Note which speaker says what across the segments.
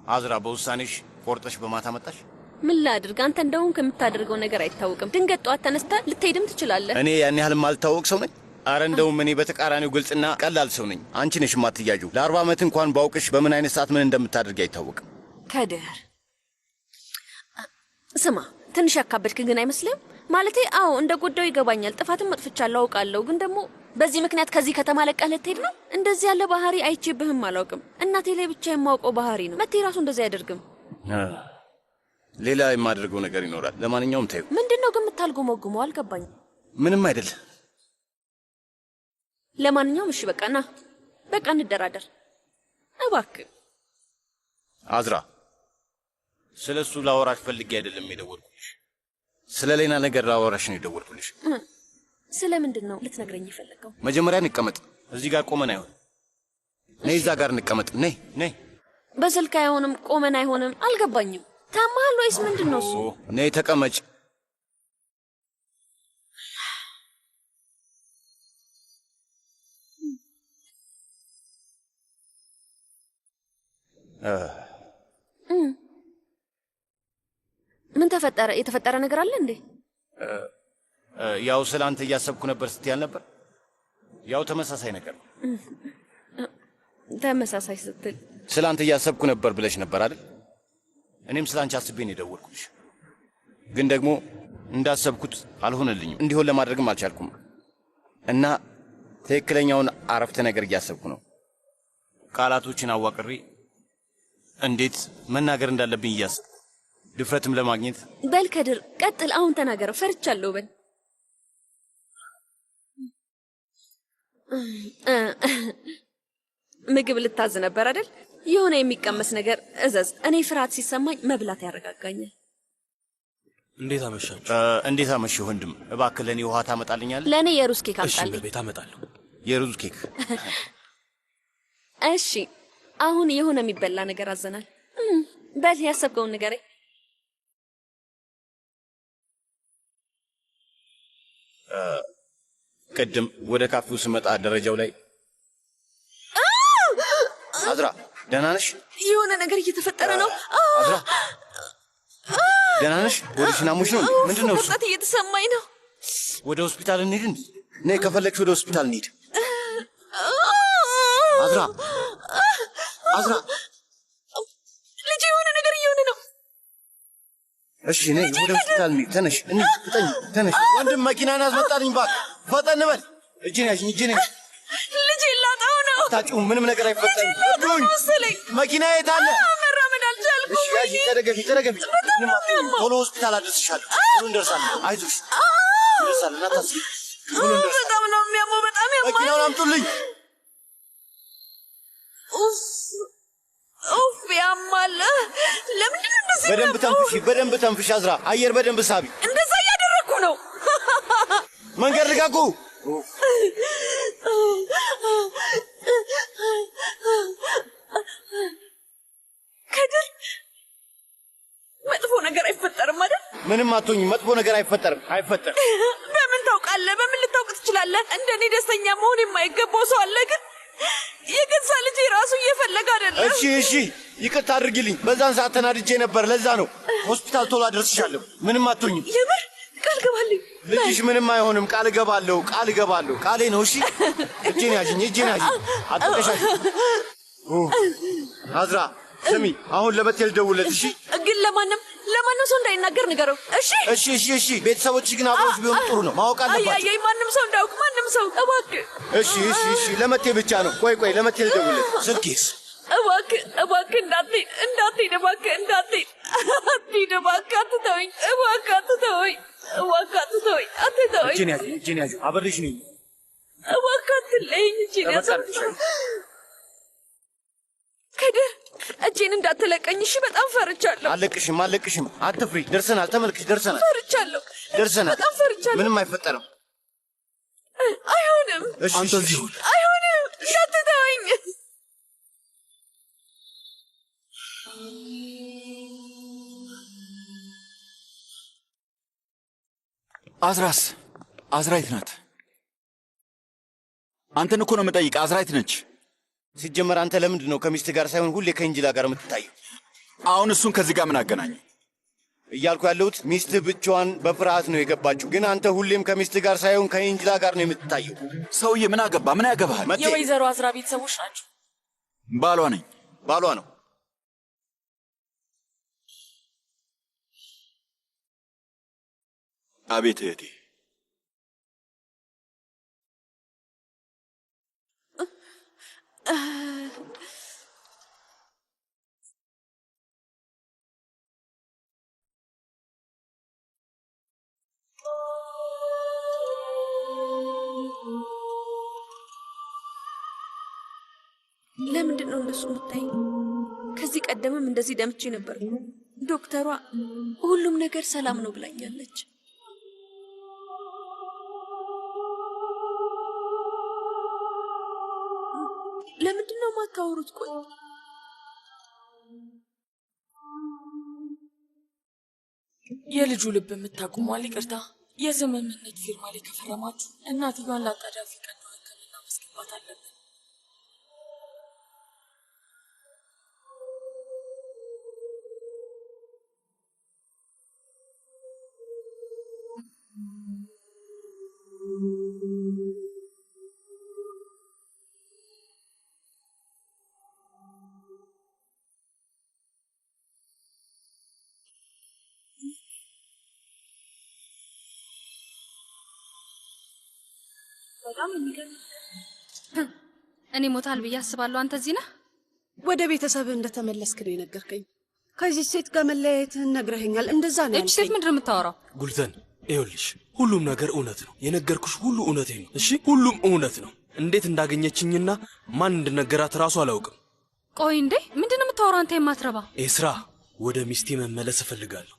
Speaker 1: አዝራ በውሳኔሽ ቆርጠሽ በማታ መጣሽ?
Speaker 2: ምን ላድርግ? አንተ እንደውም ከምታደርገው ነገር አይታወቅም። ድንገት ጧት ተነስተህ ልትሄድም ትችላለህ።
Speaker 1: እኔ ያን ያህል ማልታወቅ ሰው ነኝ? አረ እንደውም እኔ በተቃራኒው ግልጽና ቀላል ሰው ነኝ። አንቺ ነሽ የማትያዩ። ለ40 ዓመት እንኳን ባውቅሽ በምን አይነት ሰዓት ምን እንደምታደርጊ አይታወቅም።
Speaker 2: ከድር ስማ፣ ትንሽ ያካበድክ ግን አይመስልም? ማለቴ አዎ እንደ ጎዳው ይገባኛል። ጥፋትም መጥፍቻለሁ አውቃለሁ። ግን ደግሞ በዚህ ምክንያት ከዚህ ከተማ ለቀህ ልትሄድ ነው? እንደዚህ ያለ ባህሪ አይቼብህም አላውቅም። እናቴ ላይ ብቻ የማውቀው ባህሪ ነው። መቴ ራሱ እንደዚህ አያደርግም።
Speaker 1: ሌላ የማደርገው ነገር ይኖራል። ለማንኛውም ታዩ።
Speaker 2: ምንድነው ግን የምታልጎመጉመው? አልገባኝም።
Speaker 1: ምንም አይደል።
Speaker 2: ለማንኛውም እሺ በቃ በቃ እንደራደር እባክህ።
Speaker 1: አዝራ ስለሱ ላወራሽ ፈልጌ አይደለም የደወልኩልሽ። ስለ ሌላ ነገር ላወራሽ ነው የደወልኩልሽ።
Speaker 2: ስለምንድን ነው ልትነግረኝ የፈለገው?
Speaker 1: መጀመሪያ እንቀመጥ። እዚህ ጋር ቆመን አይሆን። ነይ እዛ ጋር እንቀመጥ። ነይ።
Speaker 2: በስልክ አይሆንም፣ ቆመን አይሆንም። አልገባኝም። ታማሃል ወይስ ምንድን ነው እሱ?
Speaker 1: ነይ ተቀመጭ።
Speaker 2: ምን ተፈጠረ? የተፈጠረ ነገር አለ እንዴ?
Speaker 1: ያው ስላንተ እያሰብኩ ነበር ስትያል ነበር። ያው ተመሳሳይ ነገር ነው።
Speaker 2: ተመሳሳይ ስትል
Speaker 1: ስላንተ እያሰብኩ ነበር ብለሽ ነበር አይደል? እኔም ስላንቺ አስቤ ነው የደወልኩልሽ። ግን ደግሞ እንዳሰብኩት አልሆነልኝም። እንዲሆን ለማድረግም አልቻልኩም እና ትክክለኛውን አረፍተ ነገር እያሰብኩ ነው። ቃላቶችን አዋቅሬ እንዴት መናገር እንዳለብኝ እያሰብኩ ድፍረትም ለማግኘት።
Speaker 2: በል ከድር ቀጥል። አሁን ተናገረው። ፈርቻለሁ። በል ምግብ ልታዝ ነበር አይደል? የሆነ የሚቀመስ ነገር እዘዝ። እኔ ፍርሃት ሲሰማኝ መብላት ያረጋጋኛል።
Speaker 3: እንዴት አመሻችሁ?
Speaker 1: እንዴት አመሽህ ወንድም። እባክህ ለእኔ ውሃ ታመጣልኛለህ?
Speaker 2: ለእኔ የሩዝ ኬክ አምጣልኝ።
Speaker 3: እሺ፣ ቤት አመጣለሁ።
Speaker 1: የሩዝ ኬክ።
Speaker 2: እሺ፣ አሁን የሆነ የሚበላ ነገር አዘናል። በል ያሰብከውን ንገረኝ።
Speaker 1: ቅድም ወደ ካፌው ስመጣ ደረጃው ላይ አዝራ፣ ደህና ነሽ?
Speaker 2: የሆነ ነገር እየተፈጠረ ነው።
Speaker 1: አዝራ፣ ደህና ነሽ? ወደሽን አሞሽ ነው? ምንድን ነው እሱ?
Speaker 2: ቁርጠት እየተሰማኝ ነው።
Speaker 1: ወደ ሆስፒታል እንሂድ? ነይ፣ ከፈለግሽ ወደ ሆስፒታል እንሂድ። አዝራ፣
Speaker 2: ልጄ የሆነ ነገር እየሆነ ነው።
Speaker 1: እሺ ነይ፣ ወደ ሆስፒታል እንሂድ። ተነሽ፣ ተነሽ። ወንድም መኪናን አስመጣልኝ እባክህ፣ ፈጠን በል። እጄን ያዥኝ፣ እጄን ያዥኝ።
Speaker 2: ልጄ ላጣው ነው።
Speaker 1: አታጭውም፣ ምንም ነገር አይፈጠርም። እዱኝ፣ መኪና የት አለ?
Speaker 2: መራመድ አልቻልኩም።
Speaker 1: እሺ ያዥኝ፣ ተደገፊ። ቶሎ ሆስፒታል አድርስሻለሁ። ቶሎ እንደርሳለን። አይዞሽ፣ እንደርሳለን። አታስቢ፣ ቶሎ እንደርሳለን።
Speaker 2: በጣም ነው የሚያመው፣ በጣም ያማል።
Speaker 1: መኪናውን አምጡልኝ።
Speaker 2: ኡፍ ያማል። ለምንድን ነው እንደዚህ?
Speaker 1: በደንብ ተንፍሽ አዝራ። አየር በደንብ ሳቢ።
Speaker 2: እንደዛ እያደረኩ ነው።
Speaker 1: መንገድ ልቀቁ።
Speaker 2: ከድር መጥፎ ነገር አይፈጠርም አይደል?
Speaker 1: ምንም አትሆኝም። መጥፎ ነገር አይፈጠርም።
Speaker 2: በምን ታውቃለህ? በምን ልታውቅ ትችላለህ? እንደኔ ደስተኛ መሆን የማይገባው ሰው አለ። ግን የገዛ ልጄ ራሱ እየፈለገ አይደለም።
Speaker 1: እሺ ይቅርታ አድርጊልኝ። በዛን ሰዓት ተናድጄ ነበር። ለዛ ነው። ሆስፒታል ቶሎ አደርስሻለሁ። ምንም አትሆኝም።
Speaker 2: የምር ቃል ገባልኝ።
Speaker 1: ልጅሽ ምንም አይሆንም። ቃል እገባለሁ። ቃሌ ነው። እሺ እጄን ያዥኝ። አጥብቀሻል። አዝራ ስሚ፣ አሁን ለበቴል ደውለት። እሺ
Speaker 2: ግን ለማንም ሰው እንዳይናገር ንገረው።
Speaker 1: እሺ ቤተሰቦች ግን አብሮሽ ቢሆን ጥሩ ነው። ማወቅ አለባቸው።
Speaker 2: አይ ማንም ሰው እንዳያውቅ፣ ማንም ሰው እባክህ።
Speaker 1: እሺ ለመቴ ብቻ ነው። ቆይ ለመቴል ደውለት። ስልኬስ?
Speaker 2: እባክህ እንዳትሄድ፣ እባክህ እንዳትሄድ፣ አትተወኝ፣ እባክህ አትተወኝ፣
Speaker 1: እጄን ያዥ። አብሬሽ ነኝ።
Speaker 2: እባክህ አትለይኝ። ከድር እጄን እንዳትለቀኝ እሺ። በጣም ፈርቻለሁ።
Speaker 1: አለቅሽም። አትፍሪ። ደርሰናል። ተመልክሽ፣ ደርሰናል።
Speaker 2: በጣም ፈርቻለሁ።
Speaker 1: ምንም አይፈጠርም።
Speaker 2: አይሆንም።
Speaker 1: አንተ እዚህ ሁን።
Speaker 2: አይሆንም። እንዳትተወኝ።
Speaker 4: አዝራይት ናት። አንተን እኮ ነው የምጠይቅ። አዝራይት ነች።
Speaker 1: ሲጀመር አንተ ለምንድን ነው ከሚስት ጋር ሳይሆን ሁሌ ከእንጅላ ጋር የምትታየው?
Speaker 4: አሁን እሱን ከዚህ ጋር ምን አገናኘው?
Speaker 1: እያልኩ ያለሁት ሚስትህ ብቻዋን በፍርሃት ነው የገባችው፣ ግን አንተ ሁሌም ከሚስትህ ጋር ሳይሆን ከኤንጅላ ጋር ነው የምትታየው።
Speaker 4: ሰውዬ ምን አገባ? ምን ያገባሃል?
Speaker 5: የወይዘሮ አዝራ ቤተሰቦች ናቸው።
Speaker 4: ባሏ ነኝ።
Speaker 1: ባሏ ነው።
Speaker 4: አቤት እህቴ።
Speaker 2: ለምንድን ነው እንደሱ የምታይ? ከዚህ ቀደምም እንደዚህ ደምቼ ነበር። ዶክተሯ ሁሉም ነገር ሰላም ነው ብላኛለች። ለምንድን ነው የማታወሩት? ቆይ
Speaker 5: የልጁ ልብ የምታቁሟል። ይቅርታ፣ የስምምነት ፊርማ ላይ ከፈረማችሁ እናትየዋን ለአጣዳፊ ቀዶ ሕክምና ማስገባት አለብን።
Speaker 2: በጣም የሚገርም።
Speaker 6: እኔ ሞታል ብዬ አስባለሁ። አንተ እዚህ ነህ?
Speaker 7: ወደ ቤተሰብህ እንደተመለስክ ነው የነገርከኝ። ከዚህ ሴት ጋር መለያየትህን ነግረኸኛል። እንደዛ ነው
Speaker 6: እቺ ሴት ምንድን ነው የምታወራው?
Speaker 3: ጉልተን ይኸውልሽ፣ ሁሉም ነገር እውነት ነው። የነገርኩሽ ሁሉ እውነቴ ነው። እሺ፣ ሁሉም እውነት ነው። እንዴት እንዳገኘችኝና ማን እንደነገራት ራሱ አላውቅም።
Speaker 6: ቆይ እንዴ፣ ምንድን ነው የምታወራው አንተ የማትረባ?
Speaker 3: ኤስራ፣ ወደ ሚስቴ መመለስ እፈልጋለሁ።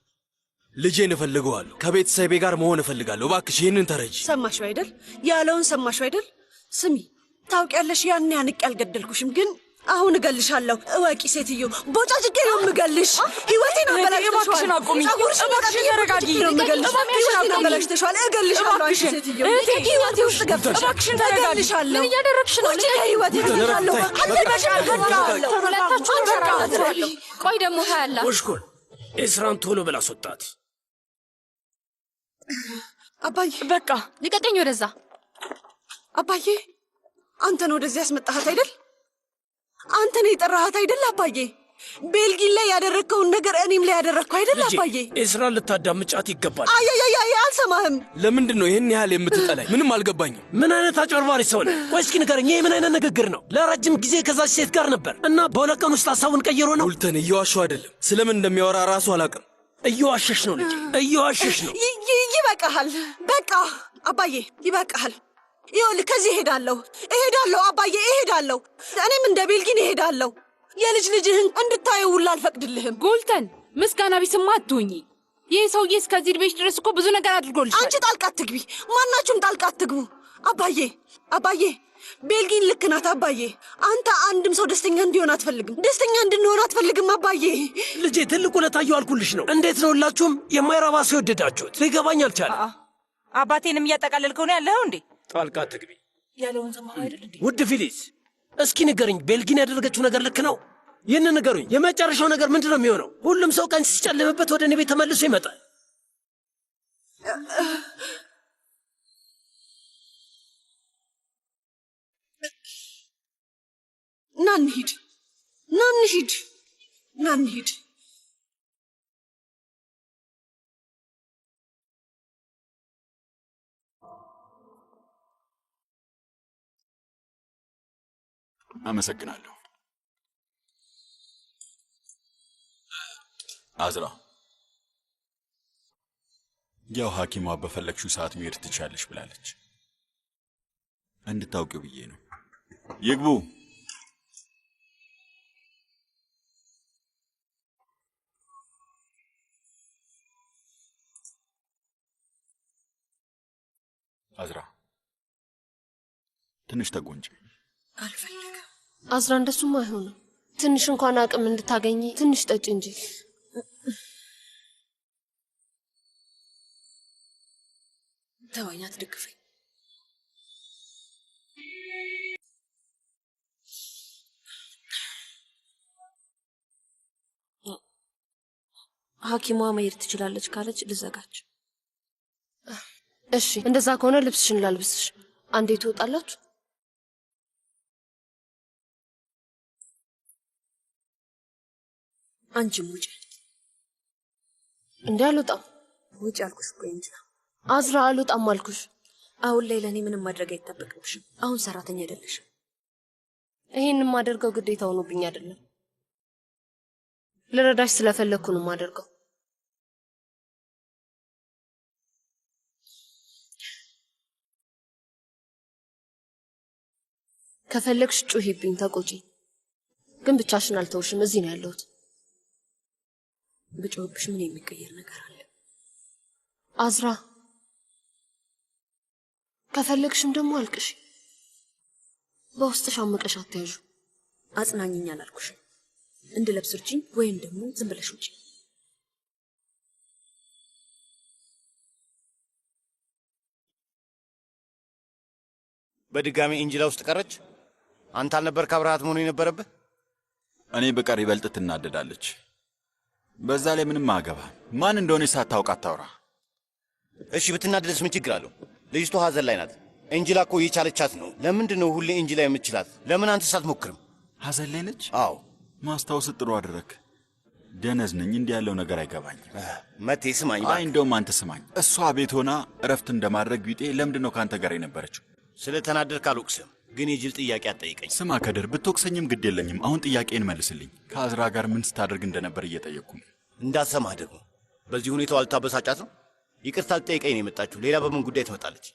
Speaker 3: ልጄን እፈልገዋለሁ። ከቤተሰቤ ጋር መሆን እፈልጋለሁ። እባክሽ ይህንን ተረጂ።
Speaker 7: ሰማሽው አይደል? ያለውን ሰማሽው አይደል? ስሚ፣ ታውቂያለሽ፣ ያን ያንቅ ያልገደልኩሽም፣ ግን አሁን እገልሻለሁ። እወቂ ሴትዮ፣ ቦጫጭቄ ነው የምገልሽ። ህይወቴን አበላሽተሻል።
Speaker 5: እባክሽን አቁሚ። እባክሽን ተረጋጊ።
Speaker 7: ህይወቴን አበላሽተሻል። እገልሻለሁ ሴትዮ። ህይወቴ ውስጥ ገብተሽ
Speaker 5: እባክሽን ተረጋጊ።
Speaker 7: እገልሻለሁ።
Speaker 6: ምን እያደረግሽ ነው?
Speaker 7: ህይወቴ እገልሻለሁ።
Speaker 6: ቆይ ደግሞ ታያላ።
Speaker 8: ወሽኮል ኤስራን ቶሎ ብላ አስወጣት።
Speaker 7: አባዬ፣
Speaker 5: በቃ
Speaker 6: ልቀቀኝ ወደዛ።
Speaker 7: አባዬ፣ አንተን ወደዚህ ያስመጣሃት አይደል? አንተ ነው የጠራሃት አይደል? አባዬ፣ ቤልጊን ላይ ያደረግከውን ነገር እኔም ላይ ያደረግከው አይደል? አባዬ፣
Speaker 8: ኤስራን ልታዳምጫት ይገባል።
Speaker 7: አያያያ፣ አልሰማህም።
Speaker 3: ለምንድን ነው ይህን ያህል የምትጠላኝ? ምንም አልገባኝም።
Speaker 8: ምን አይነት አጭበርባሪ ሰው ነህ? ቆይ እስኪ ንገረኝ፣ ይህ ምን አይነት ንግግር ነው? ለረጅም ጊዜ ከዛች ሴት ጋር ነበር እና በሁለት ቀን ውስጥ ሀሳቡን ቀይሮ ነው?
Speaker 3: ጉልተን፣ እየዋሸሁ አይደለም። ስለምን እንደሚያወራ ራሱ አላውቅም።
Speaker 8: እየዋሸሽ ነው ልጅ፣ እየዋሸሽ ነው።
Speaker 7: ይበቃሃል። በቃ አባዬ፣ ይበቃሃል። ይኸውልህ፣ ከዚህ እሄዳለሁ አባዬ፣ እሄዳለሁ። እኔም እንደ ቤልጊን እሄዳለሁ። የልጅ ልጅህን እንድታየው ሁላ አልፈቅድልህም።
Speaker 5: ጉልተን፣ ምስጋና ቢስማ አትሁኚ። ይህ ሰውዬ እስከዚህ ዕድሜሽ ድረስ እኮ ብዙ ነገር አድርጎልሻል።
Speaker 7: አንቺ ጣልቃ አትግቢ። ማናችሁም ጣልቃ አትግቡ። አባዬ፣ ቤልጊን ልክ ናት አባዬ። አንተ አንድም ሰው ደስተኛ እንዲሆን አትፈልግም፣ ደስተኛ እንድንሆን አትፈልግም አባዬ።
Speaker 8: ልጄ፣ ትልቅ ውለታ እየዋልኩልሽ ነው። እንዴት ነው ሁላችሁም የማይረባ ሰው የወደዳችሁት? ሊገባኝ አልቻለም።
Speaker 5: አባቴንም እያጠቃለልከው ነው ያለኸው እንዴ?
Speaker 8: ጣልቃ አትግቢ።
Speaker 5: ያለውን ሰማህ አይደል እንዴ?
Speaker 8: ውድ ፊሊስ፣ እስኪ ንገርኝ፣ ቤልጊን ያደረገችው ነገር ልክ ነው? ይህን ንገሩኝ። የመጨረሻው ነገር ምንድን ነው የሚሆነው? ሁሉም ሰው ቀን ሲጨልምበት ወደ እኔ ቤት ተመልሶ ይመጣል።
Speaker 7: ና እንሂድ።
Speaker 4: አመሰግናለሁ። አዝራ፣ ያው ሐኪሟ በፈለግሽው ሰዓት መሄድ ትቻለሽ ብላለች። እንድታውቂው ብዬ ነው። ይግቡ። አዝራ፣ ትንሽ ተጎንጭ።
Speaker 7: አልፈልግም።
Speaker 6: አዝራ፣ እንደሱም አይሆንም። ትንሽ እንኳን አቅም እንድታገኝ ትንሽ ጠጭ እንጂ።
Speaker 7: ተወኝ፣ አትደግፈኝ።
Speaker 2: ሐኪሟ መሄድ ትችላለች ካለች ልዘጋች።
Speaker 6: እሺ እንደዛ ከሆነ ልብስሽን ላልብስሽ። አንዴ ትወጣላችሁ።
Speaker 2: አንቺም ውጪ።
Speaker 6: እንዴ አልወጣም።
Speaker 2: ውጪ አልኩሽ እኮ እንጂ።
Speaker 6: አዝራ አልወጣም አልኩሽ።
Speaker 2: አሁን ላይ ለእኔ ምንም ማድረግ አይጠበቅብሽም። አሁን ሰራተኛ አይደለሽም።
Speaker 6: ይሄንን ማደርገው ግዴታ ሆኖብኝ አይደለም። ልረዳሽ ስለፈለኩ ነው ማደርገው። ከፈለግሽ ጩሂብኝ፣ ተቆጪ። ግን ብቻሽን አልተውሽም። እዚህ ነው ያለሁት።
Speaker 2: ብጮህብሽ ምን የሚቀየር ነገር አለ?
Speaker 6: አዝራ ከፈለግሽም ደግሞ አልቅሽ። በውስጥሽ አምቀሽ አትያዡ።
Speaker 2: አጽናኝኝ አላልኩሽም? እንድለብስ እርጂኝ፣ ወይም ደግሞ ዝም ብለሽ ውጪ።
Speaker 1: በድጋሚ ኢንጂላ ውስጥ ቀረች። አንተ አልነበር ካብርሃት መሆኑ የነበረብህ?
Speaker 4: እኔ በቀር ይበልጥ ትናደዳለች። በዛ ላይ ምንም አገባ ማን እንደሆነ ሳታውቅ አታውራ።
Speaker 1: እሺ ብትናደድስ ምን ችግር አለው? ልጅቷ ሀዘን ላይ ናት። ኢንጂላ እኮ የቻለቻት ነው። ለምንድን ነው ሁሌ ኢንጂላ የምትችላት? ለምን አንተስ አትሞክርም?
Speaker 4: ሀዘን ላይ ነች?
Speaker 1: አዎ።
Speaker 4: ማስታወስ ጥሩ አደረክ። ደነዝ ነኝ፣ እንዲህ ያለው ነገር አይገባኝም።
Speaker 1: መቴ ስማኝ።
Speaker 4: አይ እንደውም አንተ ስማኝ። እሷ ቤት ሆና እረፍት እንደማድረግ ቢጤ ለምንድን ነው ከአንተ ጋር የነበረችው?
Speaker 1: ስለ ተናደድክ አልወቅስም፣ ግን የጅል ጥያቄ አትጠይቀኝ።
Speaker 4: ስማ ከድር፣ ብትወቅሰኝም ግድ የለኝም። አሁን ጥያቄን መልስልኝ። ከአዝራ ጋር ምን ስታደርግ እንደነበር እየጠየቅኩ ነው።
Speaker 1: እንዳሰማህ ደግሞ በዚህ ሁኔታው አልታበሳጫት ነው? ይቅርታ ልጠይቀኝ ነው የመጣችሁ። ሌላ በምን ጉዳይ ትመጣለች?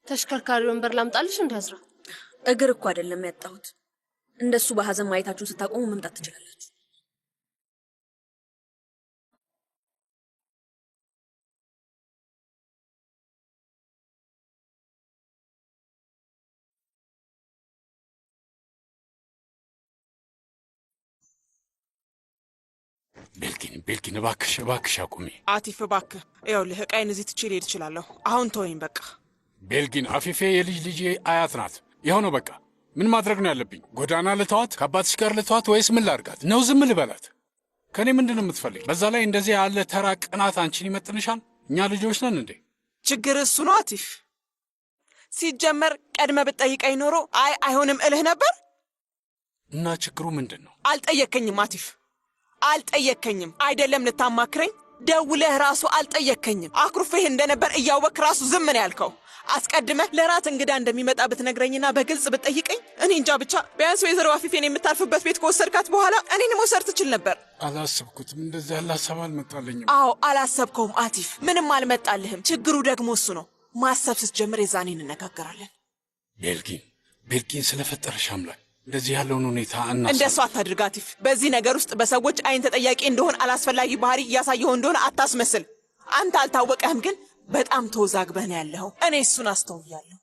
Speaker 6: ተሽከርካሪ ወንበር ላምጣልሽ? እንዳዝራ
Speaker 2: እግር እኮ አይደለም ያጣሁት። እንደሱ በሐዘን ማየታችሁን ስታቆሙ መምጣት ትችላላችሁ።
Speaker 9: ቤልኪን እባክሽ አቁሚ።
Speaker 10: አቲፍ እባክህ፣ ይኸውልህ ዕቃዬን እዚህ ትቼ ልሄድ እችላለሁ። አሁን ተወኝ በቃ።
Speaker 9: ቤልጊን አፊፌ የልጅ ልጄ አያት ናት። ይኸው ነው በቃ። ምን ማድረግ ነው ያለብኝ? ጎዳና ልተዋት? ከአባትሽ ጋር ልተዋት ወይስ ምን ላርጋት ነው? ዝም ልበላት? ከእኔ ምንድን ነው የምትፈልግ? በዛ ላይ እንደዚህ ያለ ተራ ቅናት አንቺን ይመጥንሻል? እኛ ልጆች ነን እንዴ?
Speaker 10: ችግር እሱ ነው አቲፍ። ሲጀመር ቀድመ ብትጠይቀኝ ኖሮ አይሆንም እልህ ነበር።
Speaker 9: እና ችግሩ ምንድን ነው?
Speaker 10: አልጠየከኝም አቲፍ፣ አልጠየከኝም። አይደለም ልታማክረኝ ደውለህ ራሱ አልጠየከኝም። አኩርፌህ እንደነበር እያወክ ራሱ ዝም ነው ያልከው። አስቀድመህ ለራት እንግዳ እንደሚመጣ ብትነግረኝና በግልጽ ብትጠይቀኝ እኔ እንጃ። ብቻ ቢያንስ ወይዘሮ አፊፌን የምታርፍበት ቤት ከወሰድካት በኋላ እኔን መውሰድ ትችል ነበር።
Speaker 9: አላሰብኩትም። እንደዚህ ያለ ሀሳብ አልመጣልኝም።
Speaker 10: አዎ አላሰብከውም አቲፍ፣ ምንም አልመጣልህም። ችግሩ ደግሞ እሱ ነው። ማሰብ ስትጀምር የዛኔ እንነጋገራለን።
Speaker 9: ቤልጊን ስለፈጠረሽ አምላክ እንደዚህ ያለውን ሁኔታ
Speaker 10: እንደሱ አታድርግ አቲፍ። በዚህ ነገር ውስጥ በሰዎች አይን ተጠያቂ እንደሆን አላስፈላጊ ባህሪ እያሳየው እንደሆነ አታስመስል። አንተ አልታወቀህም፣ ግን በጣም ተወዛግበህ ነው ያለኸው። እኔ እሱን አስተውያለሁ።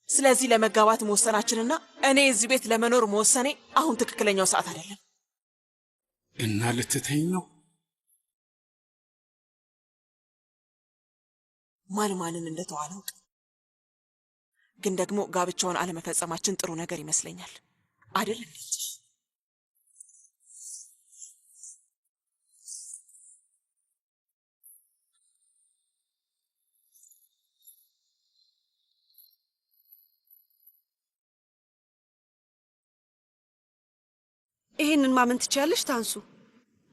Speaker 10: ስለዚህ ለመጋባት መወሰናችንና እኔ እዚህ ቤት ለመኖር መወሰኔ አሁን ትክክለኛው ሰዓት አይደለም።
Speaker 9: እና ልትተኝ ነው?
Speaker 10: ማንን እንደተው አላውቅም፣ ግን ደግሞ ጋብቻውን አለመፈጸማችን ጥሩ ነገር ይመስለኛል አይደል?
Speaker 7: ይሄንን ማመን ትችያለሽ ታንሱ?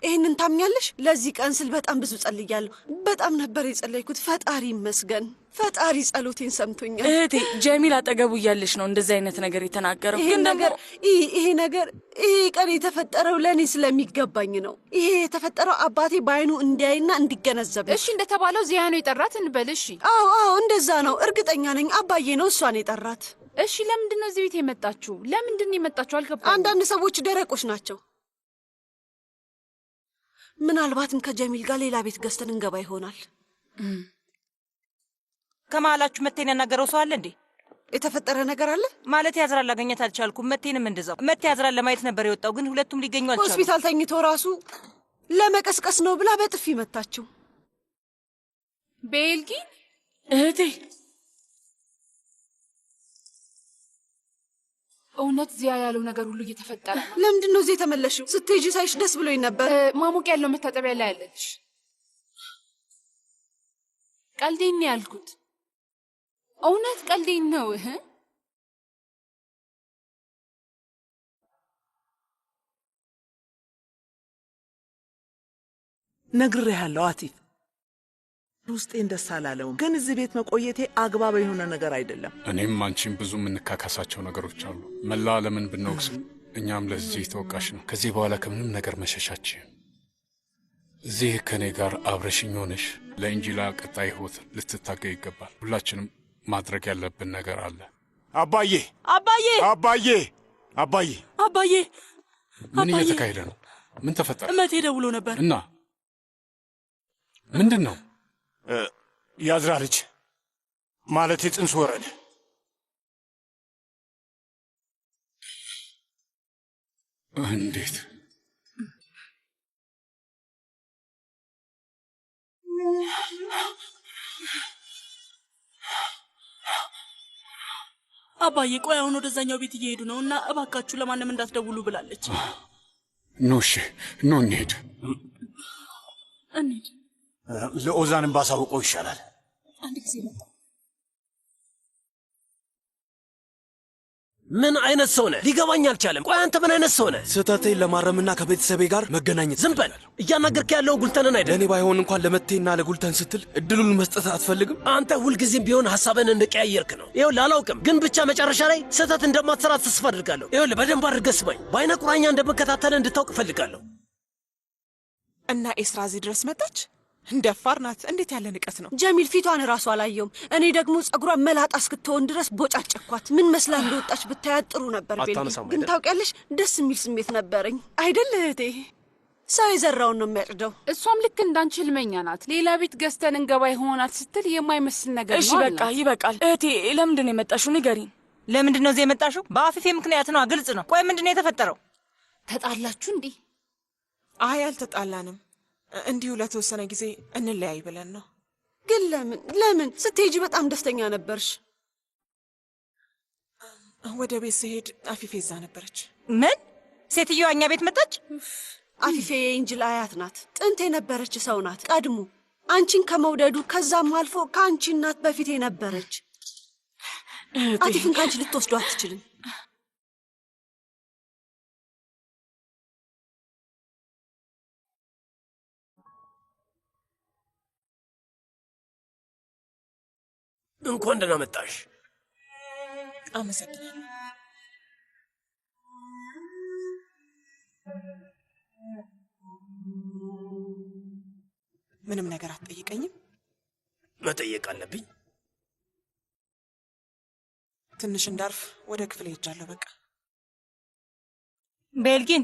Speaker 7: ይሄንን ታምኛለሽ? ለዚህ ቀን ስል በጣም ብዙ ጸልያለሁ። በጣም ነበር የጸለይኩት። ፈጣሪ ይመስገን። ፈጣሪ ጸሎቴን ሰምቶኛል።
Speaker 5: እህቴ ጀሚል አጠገቡ እያለሽ ነው እንደዚህ አይነት ነገር የተናገረው። ግን
Speaker 7: ነገር ይሄ ቀን የተፈጠረው ለእኔ ስለሚገባኝ ነው። ይሄ የተፈጠረው አባቴ በአይኑ እንዲያይና እንዲገነዘብ።
Speaker 11: እሺ እንደተባለው ዚያ ነው የጠራት እንበል። እሺ
Speaker 7: አዎ እንደዛ ነው። እርግጠኛ ነኝ አባዬ ነው እሷን የጠራት።
Speaker 11: እሺ ለምንድን ነው እዚህ ቤት የመጣችሁ? ለምንድን ነው የመጣችሁ? አልገባኝም።
Speaker 7: አንዳንድ ሰዎች ደረቆች ናቸው። ምናልባትም ከጀሚል ጋር ሌላ ቤት ገዝተን እንገባ ይሆናል።
Speaker 12: ከመሀላችሁ መቴን ያናገረው ሰው አለ እንዴ?
Speaker 7: የተፈጠረ ነገር አለ
Speaker 12: ማለት ያዝራል ላገኘት አልቻልኩም። መቴንም እንደዛው መቴ ያዝራል ለማየት ነበር የወጣው፣ ግን ሁለቱም ሊገኙ አልቻሉም።
Speaker 7: ሆስፒታል ተኝቶ ራሱ ለመቀስቀስ ነው ብላ በጥፊ መታችው።
Speaker 11: ቤልጊን
Speaker 5: እህቴ
Speaker 11: እውነት እዚያ ያለው ነገር ሁሉ እየተፈጠረ ነው።
Speaker 7: ለምንድን ነው እዚህ የተመለሽው? ስትሄጂ ሳይሽ ደስ ብሎኝ ነበር።
Speaker 11: ማሞቅ ያለው መታጠቢያ ላይ ያለች። ቀልዴን ነው ያልኩት። እውነት ቀልዴን ነው።
Speaker 10: ነግሬሃለሁ አቲፍ፣ ውስጤን ደስ አላለውም፣ ግን እዚህ ቤት መቆየቴ አግባብ የሆነ ነገር አይደለም።
Speaker 9: እኔም አንቺም ብዙ የምንካካሳቸው ነገሮች አሉ። መላ ዓለምን ብንወቅስም እኛም ለዚህ ተወቃሽ ነው። ከዚህ በኋላ ከምንም ነገር መሸሻችን እዚህ ከኔ ጋር አብረሽኝ ሆነሽ ለእንጂላ ቀጣይ ህይወት ልትታገይ ይገባል። ሁላችንም ማድረግ ያለብን ነገር አለ።
Speaker 13: አባዬ
Speaker 12: አባዬ
Speaker 13: አባዬ አባዬ
Speaker 12: አባዬ
Speaker 9: ምን እየተካሄደ ነው? ምን ተፈጠረ?
Speaker 12: እመቴ ደውሎ ነበር
Speaker 9: እና ምንድን ነው?
Speaker 13: ያዝራ ልጅ ማለት ጽንስ ወረደ።
Speaker 9: እንዴት?
Speaker 12: አባዬ ቆይ አሁን ወደዛኛው ቤት እየሄዱ ነው እና እባካችሁ ለማንም እንዳትደውሉ ብላለች።
Speaker 9: ኖ እሺ፣ ኖ እንሂድ።
Speaker 13: ለኦዛንም ባሳውቀው ይሻላል።
Speaker 12: አንድ ጊዜ መጣ።
Speaker 8: ምን አይነት ሰው ነህ? ሊገባኝ አልቻለም። ቆይ አንተ ምን አይነት ሰው ነህ?
Speaker 3: ስህተቴን ለማረምና ከቤተሰቤ ጋር መገናኘት።
Speaker 8: ዝም በል። እያናገርክ ያለው ጉልተንን አይደል?
Speaker 3: ለእኔ ባይሆን እንኳን ለመቴና ለጉልተን ስትል እድሉን መስጠት አትፈልግም?
Speaker 8: አንተ ሁልጊዜም ቢሆን ሐሳብን እንደቀያየርክ ነው። ይኸውልህ አላውቅም፣ ግን ብቻ መጨረሻ ላይ ስህተት እንደማትሰራ ተስፋ አድርጋለሁ። ይኸውልህ በደንብ አድርገህ ስማኝ። በአይነ ቁራኛ እንደምከታተልህ እንድታውቅ እፈልጋለሁ።
Speaker 10: እና ኤስራ እዚህ ድረስ መጣች? እንደፋር ናት። እንዴት ያለ ንቀት ነው!
Speaker 7: ጀሚል ፊቷን ራሱ አላየውም። እኔ ደግሞ ጸጉሯን መላጣ እስክትሆን ድረስ ቦጫጨኳት። ምን መስላ እንደወጣች ብታያት ጥሩ ነበር። ግን ታውቂያለሽ፣ ደስ የሚል ስሜት ነበረኝ አይደል እህቴ? ሰው የዘራውን ነው የሚያጭደው።
Speaker 11: እሷም ልክ እንዳንቺ ህልመኛ ናት። ሌላ ቤት ገዝተን እንገባ ይሆናል ስትል የማይመስል ነገር ነው።
Speaker 5: እሺ በቃ ይበቃል። እህቴ ለምንድን ነው የመጣሽው? ንገሪኝ።
Speaker 12: ለምንድን ነው እዚህ የመጣሽው? በአፊፌ ምክንያት ነው። ግልጽ ነው። ቆይ ምንድን ነው የተፈጠረው?
Speaker 11: ተጣላችሁ እንዴ?
Speaker 10: አይ አልተጣላንም። እንዲሁ ለተወሰነ ጊዜ እንለያይ ብለን ነው።
Speaker 7: ግን ለምን ስትሄጂ በጣም ደስተኛ ነበርሽ?
Speaker 10: ወደ ቤት ስሄድ አፊፌ እዛ ነበረች።
Speaker 12: ምን? ሴትዮዋ እኛ ቤት መጣች?
Speaker 7: አፊፌ የእንጅል አያት ናት። ጥንት የነበረች ሰው ናት። ቀድሞ አንቺን ከመውደዱ ከዛም አልፎ ከአንቺ እናት በፊት የነበረች። አቲፍን ከአንቺ ልትወስዱ አትችልም።
Speaker 8: እንኳን ደህና መጣሽ።
Speaker 10: አመሰግናለሁ። ምንም ነገር አትጠይቀኝም?
Speaker 8: መጠየቅ አለብኝ።
Speaker 10: ትንሽ እንዳርፍ ወደ ክፍል ሄጃለሁ። በቃ
Speaker 12: ቤልጊን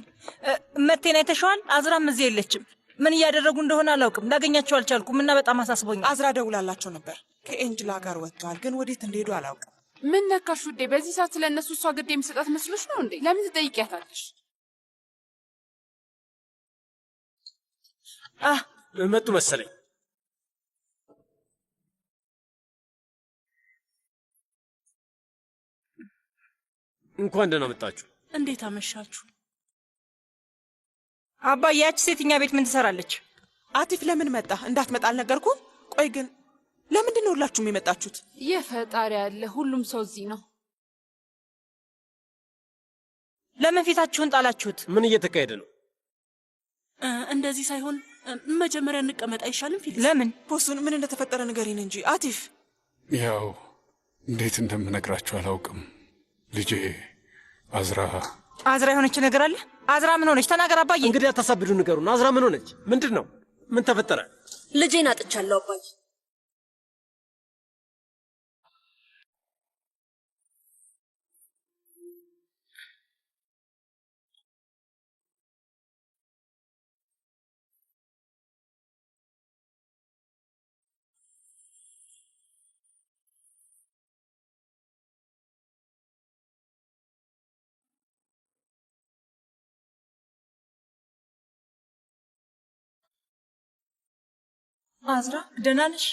Speaker 12: መቴን አይተሽዋል? አዝራም እዚህ የለችም። ምን እያደረጉ እንደሆነ አላውቅም። ላገኛቸው አልቻልኩም እና በጣም አሳስቦኛል።
Speaker 10: አዝራ ደውላላቸው ነበር። ከኤንጅላ ጋር ወጥተዋል፣ ግን ወዴት እንደሄዱ አላውቅም።
Speaker 11: ምን ነካሽ ውዴ? በዚህ ሰዓት ስለ እነሱ እሷ ግድ የሚሰጣት መስሎሽ ነው እንዴ? ለምን ትጠይቂያታለሽ?
Speaker 8: መጡ መሰለኝ። እንኳን ደህና መጣችሁ።
Speaker 12: እንዴት አመሻችሁ? አባዬ ያች ሴትኛ ቤት ምን ትሰራለች?
Speaker 10: አቲፍ ለምን መጣ? እንዳትመጣ አልነገርኩም? ቆይ ግን ለምንድን ነው ሁላችሁም የመጣችሁት?
Speaker 11: የፈጣሪ ያለ ሁሉም ሰው እዚህ ነው።
Speaker 12: ለምን ፊታችሁን ጣላችሁት?
Speaker 8: ምን እየተካሄደ ነው?
Speaker 10: እንደዚህ ሳይሆን መጀመሪያ እንቀመጥ አይሻልም? ፊሊክስ
Speaker 12: ለምን?
Speaker 10: ቦሱን ምን እንደተፈጠረ ንገሪን እንጂ አቲፍ።
Speaker 9: ያው እንዴት እንደምነግራችሁ አላውቅም። ልጄ
Speaker 12: አዝራ የሆነች ነገር አለ። አዝራ ምን ሆነች? ተናገር አባዬ።
Speaker 8: እንግዲህ አታሳብዱ፣ ንገሩን። አዝራ ምን ሆነች? ምንድን ነው? ምን ተፈጠረ?
Speaker 2: ልጄን አጥቻለሁ አባዬ።
Speaker 12: አዝራ ደህና ነሽ?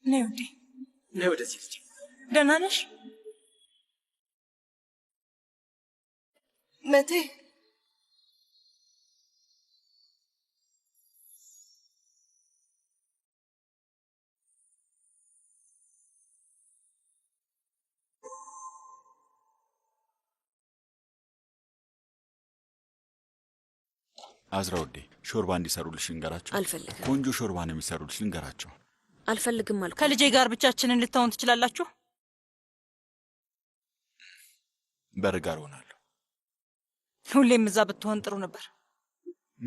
Speaker 12: ነይ ውዴ፣
Speaker 8: ነይ ወደዚህ ልጅ።
Speaker 12: ደህና ነሽ?
Speaker 7: መቴ
Speaker 4: አዝራ ወዴ ሾርባ እንዲሰሩልሽ ልንገራቸው።
Speaker 2: አልፈልግም።
Speaker 4: ቆንጆ ሾርባ ነው የሚሰሩልሽ፣ ልንገራቸው።
Speaker 2: አልፈልግም አልኩ።
Speaker 12: ከልጄ ጋር ብቻችንን ልትሆን ትችላላችሁ?
Speaker 4: በር ጋር ሆናለሁ።
Speaker 12: ሁሌም እዛ ብትሆን ጥሩ ነበር።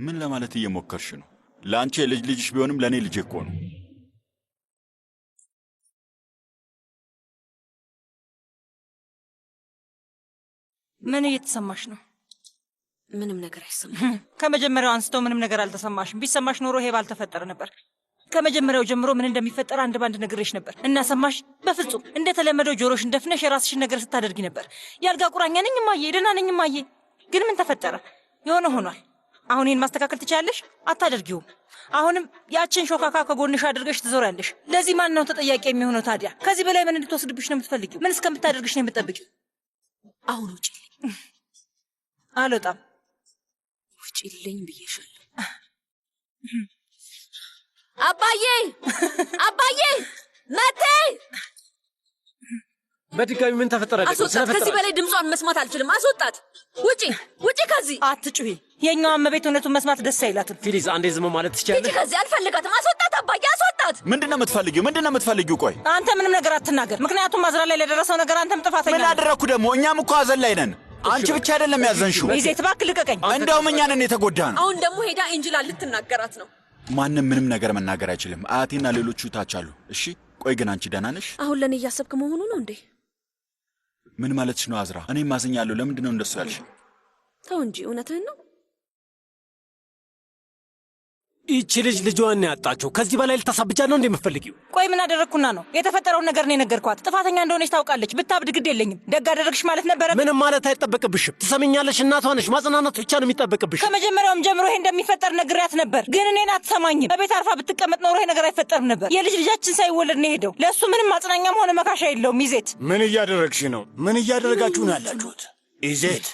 Speaker 4: ምን ለማለት እየሞከርሽ ነው? ለአንቺ የልጅ ልጅሽ ቢሆንም ለእኔ ልጄ እኮ ነው።
Speaker 12: ምን እየተሰማሽ ነው?
Speaker 2: ምንም ነገር አይሰማም።
Speaker 12: ከመጀመሪያው አንስቶ ምንም ነገር አልተሰማሽም። ቢሰማሽ ኖሮ ይሄ ባልተፈጠረ ነበር። ከመጀመሪያው ጀምሮ ምን እንደሚፈጠር አንድ ባንድ ነግሬሽ ነበር እና ሰማሽ? በፍጹም እንደተለመደው ጆሮሽን ደፍነሽ የራስሽን ነገር ስታደርጊ ነበር። ያልጋ ቁራኛ ነኝ እማዬ፣ ደህና ነኝ እማዬ። ግን ምን ተፈጠረ? የሆነ ሆኗል። አሁን ይህን ማስተካከል ትችያለሽ? አታደርጊውም። አሁንም ያችን ሾካካ ከጎንሽ አድርገሽ ትዞሪያለሽ። ለዚህ ማን ነው ተጠያቂ የሚሆነው ታዲያ? ከዚህ በላይ ምን እንድትወስድብሽ ነው የምትፈልጊው? ምን እስከምታደርግሽ ነው የምትጠብቂው?
Speaker 2: አሁን ውጪ።
Speaker 12: አልወጣም።
Speaker 2: ውጪልኝ ብዬሻለሁ። አባዬ አባዬ፣ መቴ!
Speaker 8: በድጋሚ ምን ተፈጠረ?
Speaker 2: አስወጣት። ከዚህ በላይ ድምጿን መስማት አልችልም። አስወጣት። ውጪ ውጪ ከዚህ።
Speaker 12: አትጩሂ። የኛው እመቤት እውነቱን መስማት ደስ አይላትም።
Speaker 8: ፊሊዝ አንዴ ዝም ማለት ትችላለሽ?
Speaker 2: ከዚህ አልፈልጋትም። አስወጣት አባዬ፣ አስወጣት።
Speaker 4: ምንድነው የምትፈልጊው? ምንድነው የምትፈልጊው? ቆይ
Speaker 12: አንተ ምንም ነገር አትናገር፣ ምክንያቱም አዝራ ላይ ለደረሰው ነገር አንተም ጥፋተኛ ነህ።
Speaker 4: ምን አደረኩ ደግሞ? እኛም እኮ ሀዘን ላይ ነን። አንቺ ብቻ አይደለም ያዘንሽው።
Speaker 12: ይዘት እባክህ ልቀቀኝ።
Speaker 4: እንደውም እኛ ነን የተጎዳ ነው።
Speaker 2: አሁን ደግሞ ሄዳ ኤንጅላ ልትናገራት ነው።
Speaker 4: ማንም ምንም ነገር መናገር አይችልም። አያቴና ሌሎቹ ታች አሉ። እሺ ቆይ ግን አንቺ ደህና ነሽ?
Speaker 2: አሁን ለኔ እያሰብክ መሆኑ ነው እንዴ?
Speaker 4: ምን ማለትሽ ነው አዝራ? እኔም ማዘኛለሁ። ለምንድን ነው እንደሱ ያልሽ?
Speaker 2: ተው እንጂ እውነትህን ነው።
Speaker 8: ይቺ ልጅ ልጇን ያጣችው ከዚህ በላይ ልታሳብጃ ነው እንደምፈልጊው?
Speaker 12: ቆይ ምን አደረግኩና ነው? የተፈጠረውን ነገር ነው የነገርኳት። ጥፋተኛ እንደሆነች ታውቃለች። ብታብድ ግድ የለኝም። ደግ አደረግሽ ማለት ነበረ።
Speaker 8: ምንም ማለት አይጠበቅብሽም። ትሰምኛለሽ? እናቷ ነሽ። ማጽናናት ብቻ ነው የሚጠበቅብሽ።
Speaker 12: ከመጀመሪያውም ጀምሮ ይሄ እንደሚፈጠር ነግሬያት ነበር፣ ግን እኔን አትሰማኝም። በቤት አርፋ ብትቀመጥ ኖሮ ይሄ ነገር አይፈጠርም ነበር። የልጅ ልጃችን ሳይወለድ ነው ሄደው። ለእሱ ምንም ማጽናኛም ሆነ መካሻ የለውም። ይዜት
Speaker 13: ምን እያደረግሽ ነው? ምን እያደረጋችሁ ነው ያላችሁት? ይዜት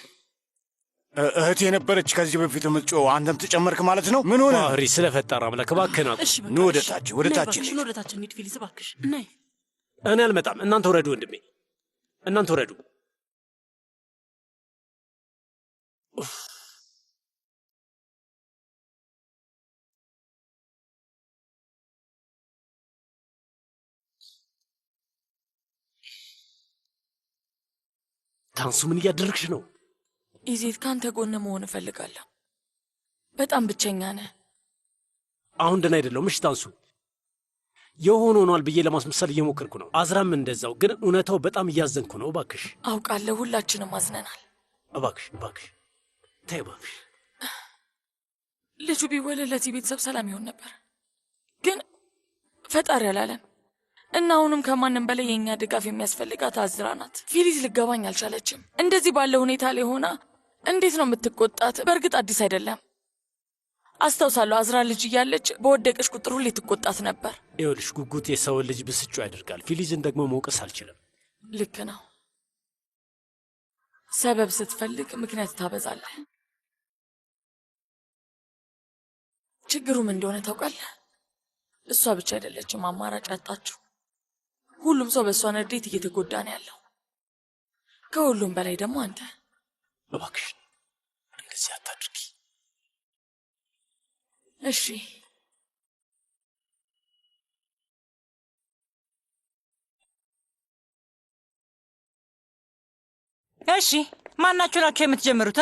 Speaker 13: እህት የነበረች ከዚህ በፊት የምትጮህ አንተም ተጨመርክ ማለት ነው? ምን ሆነ?
Speaker 8: ባህሪ ስለፈጠረ አምላክ እባክህን አቁም።
Speaker 13: ኑ ወደ ታች ወደ ታች
Speaker 5: ወደ ታች እንሂድ። ፊሊዝ እባክሽ ነይ።
Speaker 8: እኔ አልመጣም። እናንተ ወረዱ ወንድሜ፣ እናንተ ወረዱ። ታንሱ ምን እያደረግሽ ነው?
Speaker 5: ኢዜት ካንተ ጎን መሆን እፈልጋለሁ። በጣም ብቸኛ ነህ።
Speaker 8: አሁን ደህና አይደለሁም። እሺ ታንሱ፣ የሆነ ሆኗል ብዬ ለማስመሰል እየሞከርኩ ነው። አዝራም እንደዛው። ግን እውነታው በጣም እያዘንኩ ነው። እባክሽ።
Speaker 5: አውቃለሁ፣ ሁላችንም አዝነናል።
Speaker 8: እባክሽ እባክሽ ተይ እባክሽ።
Speaker 5: ልጁ ቢወለድ ለዚህ ቤተሰብ ሰላም ይሆን ነበር፣ ግን ፈጣሪ አላለም እና አሁንም ከማንም በላይ የእኛ ድጋፍ የሚያስፈልጋት አዝራ ናት። ፊሊዝ ልገባኝ አልቻለችም። እንደዚህ ባለ ሁኔታ ላይ ሆና እንዴት ነው የምትቆጣት? በእርግጥ አዲስ አይደለም። አስታውሳለሁ፣ አዝራ ልጅ እያለች በወደቀች ቁጥር ሁሌ ትቆጣት ነበር።
Speaker 8: ይኸውልሽ ጉጉት የሰውን ልጅ ብስጩ ያደርጋል። ፊሊዝን ደግሞ መውቀስ አልችልም።
Speaker 5: ልክ ነው። ሰበብ ስትፈልግ ምክንያት ታበዛለህ። ችግሩም እንደሆነ ታውቃለህ። እሷ ብቻ አይደለችም አማራጭ ያጣችው። ሁሉም ሰው በእሷ ንዴት እየተጎዳ ነው ያለው። ከሁሉም በላይ ደግሞ አንተ።
Speaker 8: እባክሽ እንደዚህ አታድርጊ።
Speaker 5: እሺ
Speaker 12: እሺ፣ ማናችሁ ናችሁ የምትጀምሩት?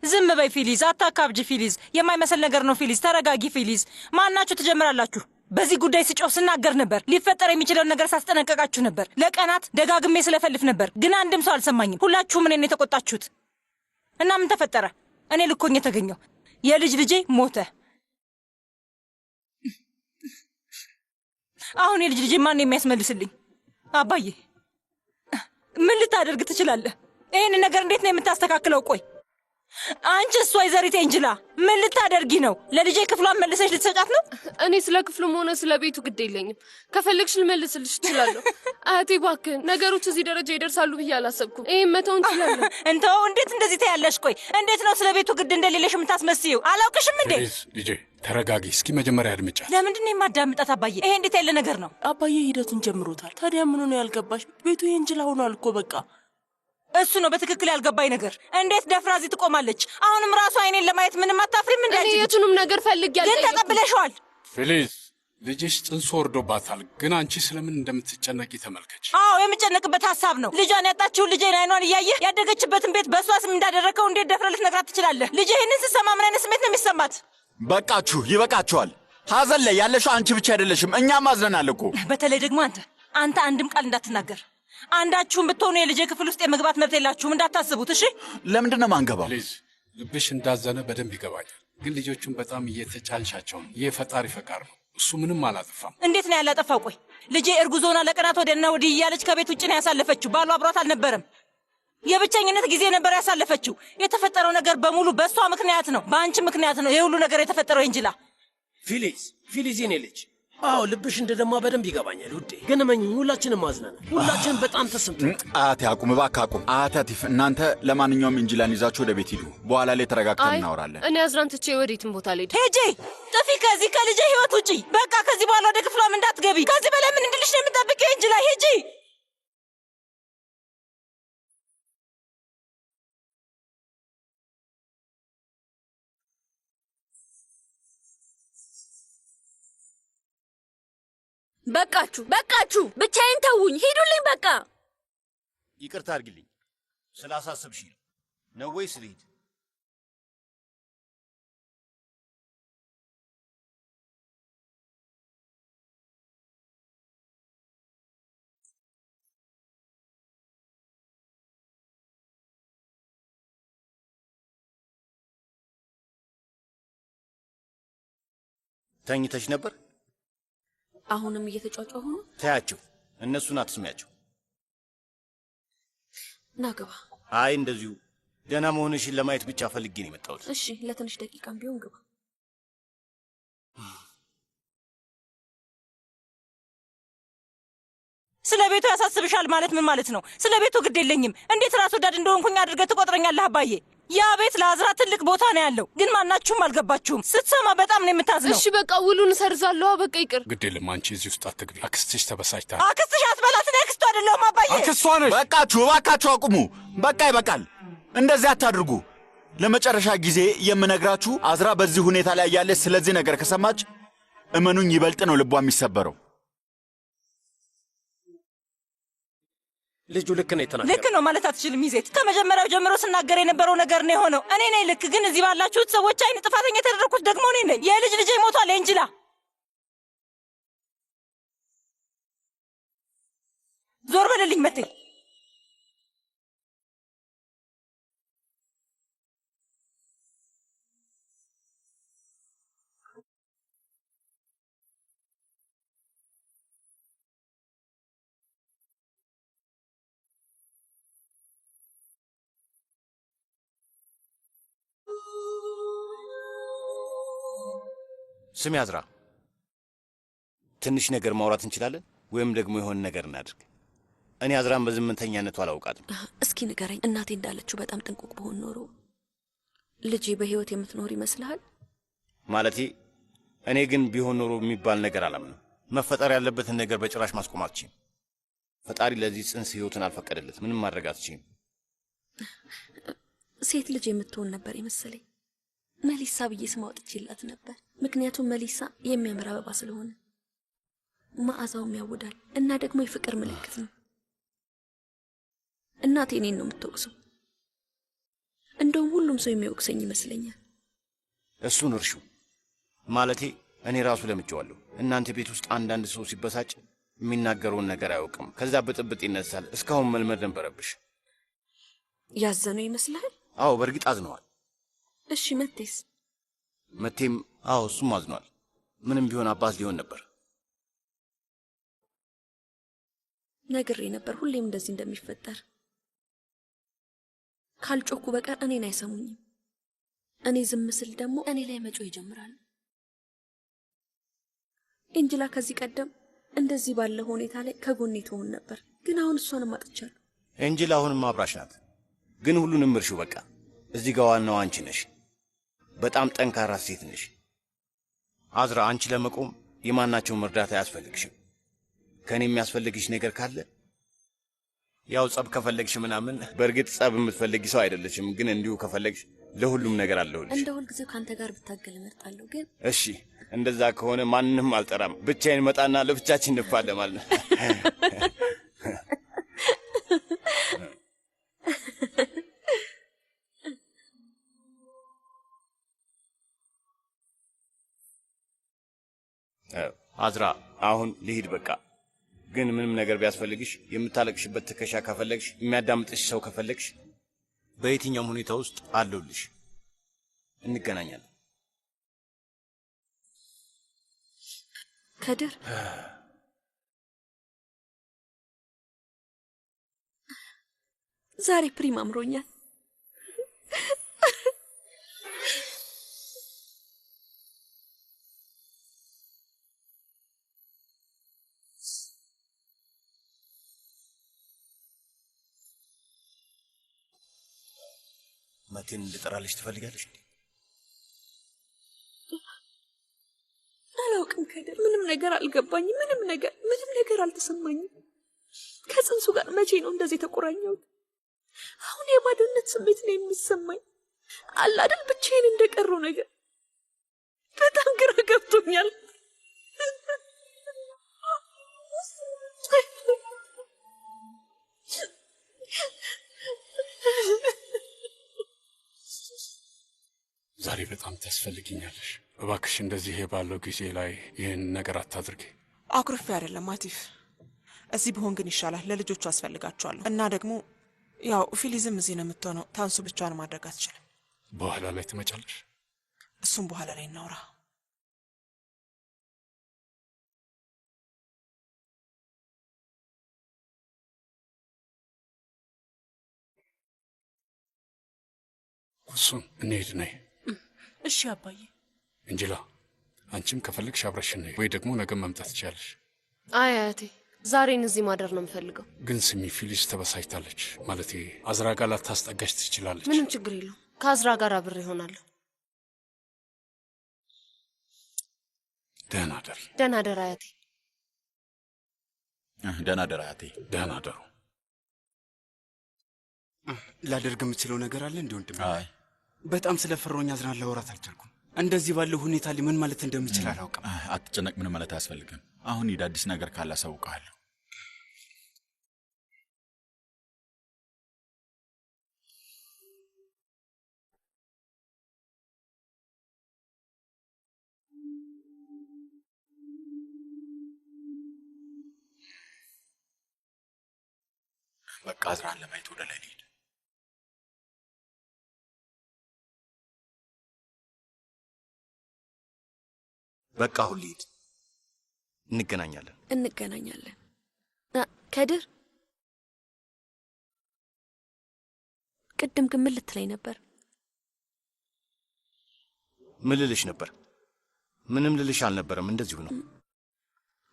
Speaker 12: ዝም በይ ፊሊዝ፣ አታካብጂ ፊሊዝ። የማይመስል ነገር ነው ፊሊዝ። ተረጋጊ ፊሊዝ። ማናችሁ ትጀምራላችሁ? በዚህ ጉዳይ ስጮህ ስናገር ነበር። ሊፈጠር የሚችለውን ነገር ሳስጠነቀቃችሁ ነበር። ለቀናት ደጋግሜ ስለፈልፍ ነበር፣ ግን አንድም ሰው አልሰማኝም። ሁላችሁም እኔን የተቆጣችሁት እና ምን ተፈጠረ? እኔ ልኮኝ የተገኘው የልጅ ልጄ ሞተ። አሁን የልጅ ልጄ ማን የሚያስመልስልኝ? አባዬ ምን ልታደርግ ትችላለህ? ይህን ነገር እንዴት ነው የምታስተካክለው? ቆይ አንቺ እሷ ወይዘሪት ኤንጅላ ምን ልታደርጊ ነው? ለልጄ ክፍሏን መልሰሽ ልትሰጫት ነው?
Speaker 6: እኔ ስለ ክፍሉም ሆነ ስለ ቤቱ ግድ የለኝም። ከፈለግሽ ልመልስልሽ እችላለሁ። አያቴ እባክህን፣ ነገሮች እዚህ ደረጃ ይደርሳሉ ብዬ አላሰብኩም። ይሄን መተው እንችላለን።
Speaker 12: እንተው። እንዴት እንደዚህ ታያለሽ? ቆይ እንዴት ነው ስለ ቤቱ ግድ እንደሌለሽ የምታስመስዪው? አላውቅሽም እንዴ?
Speaker 9: ልጄ ተረጋጊ። እስኪ መጀመሪያ አድምጫት።
Speaker 12: ለምንድን ነው የማዳምጣት? አባዬ ይሄ እንዴት ያለ ነገር ነው?
Speaker 14: አባዬ ሂደቱን ጀምሮታል። ታዲያ ምን ነው ያልገባሽ? ቤቱ የእንጅላ ሆኗል እኮ በቃ።
Speaker 12: እሱ ነው በትክክል ያልገባኝ ነገር። እንዴት ደፍራ እዚህ ትቆማለች? አሁንም ራሱ አይኔን ለማየት ምንም አታፍሪም? እንዴ
Speaker 6: እኔ የቱንም ነገር ፈልጌያለሁ።
Speaker 12: ግን ተቀብለሽዋል።
Speaker 9: ፊሊዝ ልጅሽ ጽንሱ ወርዶባታል፣ ግን አንቺ ስለምን እንደምትጨነቂ ተመልከች።
Speaker 12: አዎ የምጨነቅበት ሀሳብ ነው። ልጇን ያጣችውን ልጄን አይኗን እያየ ያደገችበትን ቤት በእሷ ስም እንዳደረከው እንዴት ደፍረህ ልትነግራት ትችላለህ? ልጄ ይህንን ስትሰማ ምን አይነት ስሜት ነው የሚሰማት?
Speaker 4: በቃችሁ፣ ይበቃችኋል። ሐዘን ላይ ያለሽው አንቺ ብቻ አይደለሽም፣ እኛም አዝነናል እኮ።
Speaker 12: በተለይ ደግሞ አንተ አንድም ቃል እንዳትናገር። አንዳችሁም ብትሆኑ የልጄ ክፍል ውስጥ የመግባት መብት የላችሁም፣ እንዳታስቡት። እሺ?
Speaker 4: ለምንድን ነው ማንገባው?
Speaker 9: ፕሊዝ፣ ልብሽ እንዳዘነ በደንብ ይገባኛል፣ ግን ልጆቹን በጣም እየተጫንሻቸው ነው። ይህ ፈጣሪ ፈቃድ ነው። እሱ ምንም አላጠፋም።
Speaker 12: እንዴት ነው ያላጠፋው? ቆይ ልጄ እርጉዝ ሆና ለቀናት ወዲያና ወዲህ እያለች ከቤት ውጭ ነው ያሳለፈችው። ባሏ አብሯት አልነበረም። የብቸኝነት ጊዜ ነበር ያሳለፈችው። የተፈጠረው ነገር በሙሉ በእሷ ምክንያት ነው፣ በአንቺ ምክንያት ነው ይሄ ሁሉ ነገር የተፈጠረው። ኤንጅላ
Speaker 8: ፊሊዝ የኔ ልጅ፣ አዎ ልብሽ እንደደማ በደንብ ይገባኛል ውዴ፣ ግን እመኚኝ ሁላችንም አዝነናል። ሁላችንም በጣም ተሰምቶናል።
Speaker 4: አያቴ አቁም፣ እባክህ አቁም። አያቴ አቲፍ፣ እናንተ ለማንኛውም ኤንጅላን ይዛችሁ ወደ ቤት ሂዱ። በኋላ ላይ ተረጋግተን እናወራለን።
Speaker 6: እኔ አዝራን ትቼ ወዴትም ቦታ ልሄድ።
Speaker 12: ሄጄ ጥፊ ከዚህ ከልጄ ህይወት ውጪ። በቃ ከዚህ በኋላ ወደ ክፍሏም እንዳትገቢ። ከዚህ በላይ ምን እንድልሽ ነው የምጠብቂው? ኤንጅላ ሄጂ።
Speaker 2: በቃችሁ፣ ብቻዬን ተውኝ፣ ሂዱልኝ በቃ።
Speaker 1: ይቅርታ አድርግልኝ፣ ስላሳሰብሽ ነው ወይስ ልሂድ? ተኝተሽ ነበር?
Speaker 2: አሁንም እየተጫጫሁ ነው።
Speaker 1: ታያቸው፣ እነሱን አትስሚያቸው።
Speaker 2: ና ግባ።
Speaker 1: አይ እንደዚሁ ደህና መሆንሽን ለማየት ብቻ ፈልጌ ነው የመጣሁት።
Speaker 2: እሺ፣ ለትንሽ ደቂቃም ቢሆን ግባ።
Speaker 12: ስለ ቤቱ ያሳስብሻል ማለት ምን ማለት ነው? ስለ ቤቱ ግድ የለኝም። እንዴት ራስ ወዳድ እንደሆንኩኝ አድርገህ ትቆጥረኛለህ? አባዬ ያ ቤት ለአዝራ ትልቅ ቦታ ነው ያለው፣ ግን ማናችሁም አልገባችሁም። ስትሰማ በጣም ነው የምታዝነው።
Speaker 6: እሺ በቃ ውሉን እሰርዛለሁ። በቃ ይቅር።
Speaker 9: ግድ የለም አንቺ እዚህ ውስጥ አትግቢ። አክስትሽ ተበሳጭታ።
Speaker 12: አክስትሽ አትበላት። እኔ አክስቱ አይደለሁም አባዬ።
Speaker 9: አክስቷ ነሽ።
Speaker 4: በቃችሁ፣ እባካችሁ አቁሙ። በቃ ይበቃል። እንደዚህ አታድርጉ። ለመጨረሻ ጊዜ የምነግራችሁ አዝራ በዚህ ሁኔታ ላይ ያለች ስለዚህ ነገር ከሰማች እመኑኝ ይበልጥ ነው ልቧ የሚሰበረው።
Speaker 8: ልጁ ልክ ነው የተናገረው።
Speaker 12: ልክ ነው ማለት አትችልም ይዜት። ከመጀመሪያው ጀምሮ ስናገር የነበረው ነገር ነው የሆነው። እኔ ነኝ ልክ፣ ግን እዚህ ባላችሁት ሰዎች አይን ጥፋተኛ የተደረኩት ደግሞ እኔ ነኝ። የልጅ ልጄ ሞቷል። ኤንጅላ ዞር በልልኝ መቴ።
Speaker 1: ስሚ አዝራ፣ ትንሽ ነገር ማውራት እንችላለን ወይም ደግሞ የሆነ ነገር እናድርግ። እኔ አዝራን በዝምተኛነቱ አላውቃትም።
Speaker 2: እስኪ ንገረኝ፣ እናቴ እንዳለችው በጣም ጥንቁቅ በሆን ኖሮ ልጄ በህይወት የምትኖር ይመስልሃል?
Speaker 1: ማለቴ እኔ ግን ቢሆን ኖሮ የሚባል ነገር አላምንም። መፈጠር ያለበትን ነገር በጭራሽ ማስቆም አትችይም። ፈጣሪ ለዚህ ጽንስ ህይወትን አልፈቀደለት። ምንም ማድረግ አትችይም።
Speaker 2: ሴት ልጅ የምትሆን ነበር የመሰለኝ። መሊሳ ብዬ ስም አውጥቼላት ነበር። ምክንያቱም መሊሳ የሚያምር አበባ ስለሆነ መዓዛውም ያውዳል እና ደግሞ የፍቅር ምልክት ነው። እናቴ እኔን ነው የምትወቅሰው። እንደውም ሁሉም ሰው የሚወቅሰኝ ይመስለኛል።
Speaker 1: እሱን እርሹ። ማለቴ እኔ ራሱ ለምጄዋለሁ። እናንተ ቤት ውስጥ አንዳንድ ሰው ሲበሳጭ የሚናገረውን ነገር አያውቅም። ከዛ ብጥብጥ ይነሳል። እስካሁን መልመድ ነበረብሽ።
Speaker 2: ያዘነው ይመስልሃል?
Speaker 1: አዎ በእርግጥ አዝነዋል።
Speaker 2: እሺ መቴስ?
Speaker 1: መቴም አዎ እሱም አዝኗል። ምንም ቢሆን አባት ሊሆን ነበር።
Speaker 2: ነግሬ ነበር ሁሌም እንደዚህ እንደሚፈጠር። ካልጮኩ በቀር እኔን አይሰሙኝም። እኔ ዝም ስል ደግሞ እኔ ላይ መጮህ ይጀምራሉ። ኤንጅላ ከዚህ ቀደም እንደዚህ ባለ ሁኔታ ላይ ከጎኔ ትሆን ነበር፣ ግን አሁን እሷንም አጥቻለሁ።
Speaker 1: ኤንጅላ አሁንም አብራሽ ናት፣ ግን ሁሉንም እርሺው በቃ። እዚህ ጋር ዋናው አንቺ ነሽ። በጣም ጠንካራ ሴት ነሽ አዝራ። አንቺ ለመቆም የማናቸውም እርዳታ አያስፈልግሽም። ከኔ የሚያስፈልግሽ ነገር ካለ ያው ጸብ ከፈለግሽ ምናምን፣ በእርግጥ ጸብ የምትፈልጊ ሰው አይደለሽም፣ ግን እንዲሁ ከፈለግሽ ለሁሉም ነገር አለሁልሽ።
Speaker 2: እንደ ሁልጊዜው ካንተ ጋር ብታገል እመርጣለሁ። ግን
Speaker 1: እሺ እንደዛ ከሆነ ማንንም አልጠራም። ብቻዬን መጣና ለብቻችን እንፋለማለን። አዝራ አሁን ልሂድ በቃ። ግን ምንም ነገር ቢያስፈልግሽ፣ የምታለቅሽበት ትከሻ ከፈለግሽ፣ የሚያዳምጥሽ ሰው ከፈለግሽ፣ በየትኛውም ሁኔታ ውስጥ አለሁልሽ። እንገናኛለን።
Speaker 2: ከድር ዛሬ ፕሪም አምሮኛል።
Speaker 1: መቴን እንድጠራልሽ ትፈልጋለሽ እንዴ?
Speaker 2: አላውቅም ከድር፣ ምንም ነገር አልገባኝም። ምንም ነገር አልተሰማኝም። ከጽንሱ ጋር መቼ ነው እንደዚህ የተቆራኘሁት? አሁን የባዶነት ስሜት ነው የሚሰማኝ። አለ አይደል ብቻዬን እንደቀረው ነገር። በጣም ግራ ገብቶኛል።
Speaker 9: ዛሬ በጣም ታስፈልጊኛለሽ። እባክሽ እንደዚህ ባለው ጊዜ ላይ ይህን ነገር አታድርጊ።
Speaker 10: አኩርፌ አይደለም አቲፍ፣ እዚህ ብሆን ግን ይሻላል። ለልጆቹ አስፈልጋቸዋለሁ እና ደግሞ ያው ፊሊዝም እዚህ ነው የምትሆነው። ታንሱ ብቻዋን ማድረግ አትችልም።
Speaker 9: በኋላ ላይ ትመጫለሽ።
Speaker 10: እሱም በኋላ ላይ እናውራ።
Speaker 9: እሱን እንሄድ ነይ።
Speaker 14: እሺ አባዬ።
Speaker 9: እንጅላ አንቺም ከፈለግሽ አብረሽን ነይ፣ ወይ ደግሞ ነገ መምጣት ትችያለሽ።
Speaker 6: አይ አያቴ፣ ዛሬን እዚህ ማደር ነው የምፈልገው።
Speaker 9: ግን ስሚ፣ ፊሊስ ተበሳጭታለች። ማለቴ አዝራ ጋር ላታስጠጋሽ ትችላለች።
Speaker 6: ምንም ችግር የለውም። ከአዝራ ጋር አብሬ እሆናለሁ።
Speaker 9: ደህና ደሪ።
Speaker 6: ደህና ደር አያቴ።
Speaker 4: ደህና ደር አያቴ።
Speaker 9: ደህና ደሩ።
Speaker 15: ላደርግ የምችለው ነገር አለ እንዴ ወንድሜ?
Speaker 4: አይ
Speaker 15: በጣም ስለፈሮኝ አዝራን ላወራት አልቻልኩም። እንደዚህ ባለው ሁኔታ ላይ ምን ማለት እንደምችል አላውቅም።
Speaker 4: አትጨነቅ፣ ምን ማለት አያስፈልግም። አሁን ሂድ፣ አዲስ ነገር ካለ አሳውቅሃለሁ። በቃ አዝራን ለማየት ወደ ላይ ልሂድ።
Speaker 1: በቃ አሁን ልሂድ።
Speaker 2: እንገናኛለን። ከድር ቅድም ግን ምን ልትለኝ ነበር?
Speaker 1: ምን ልልሽ ነበር? ምንም ልልሽ አልነበረም። እንደዚሁ ነው።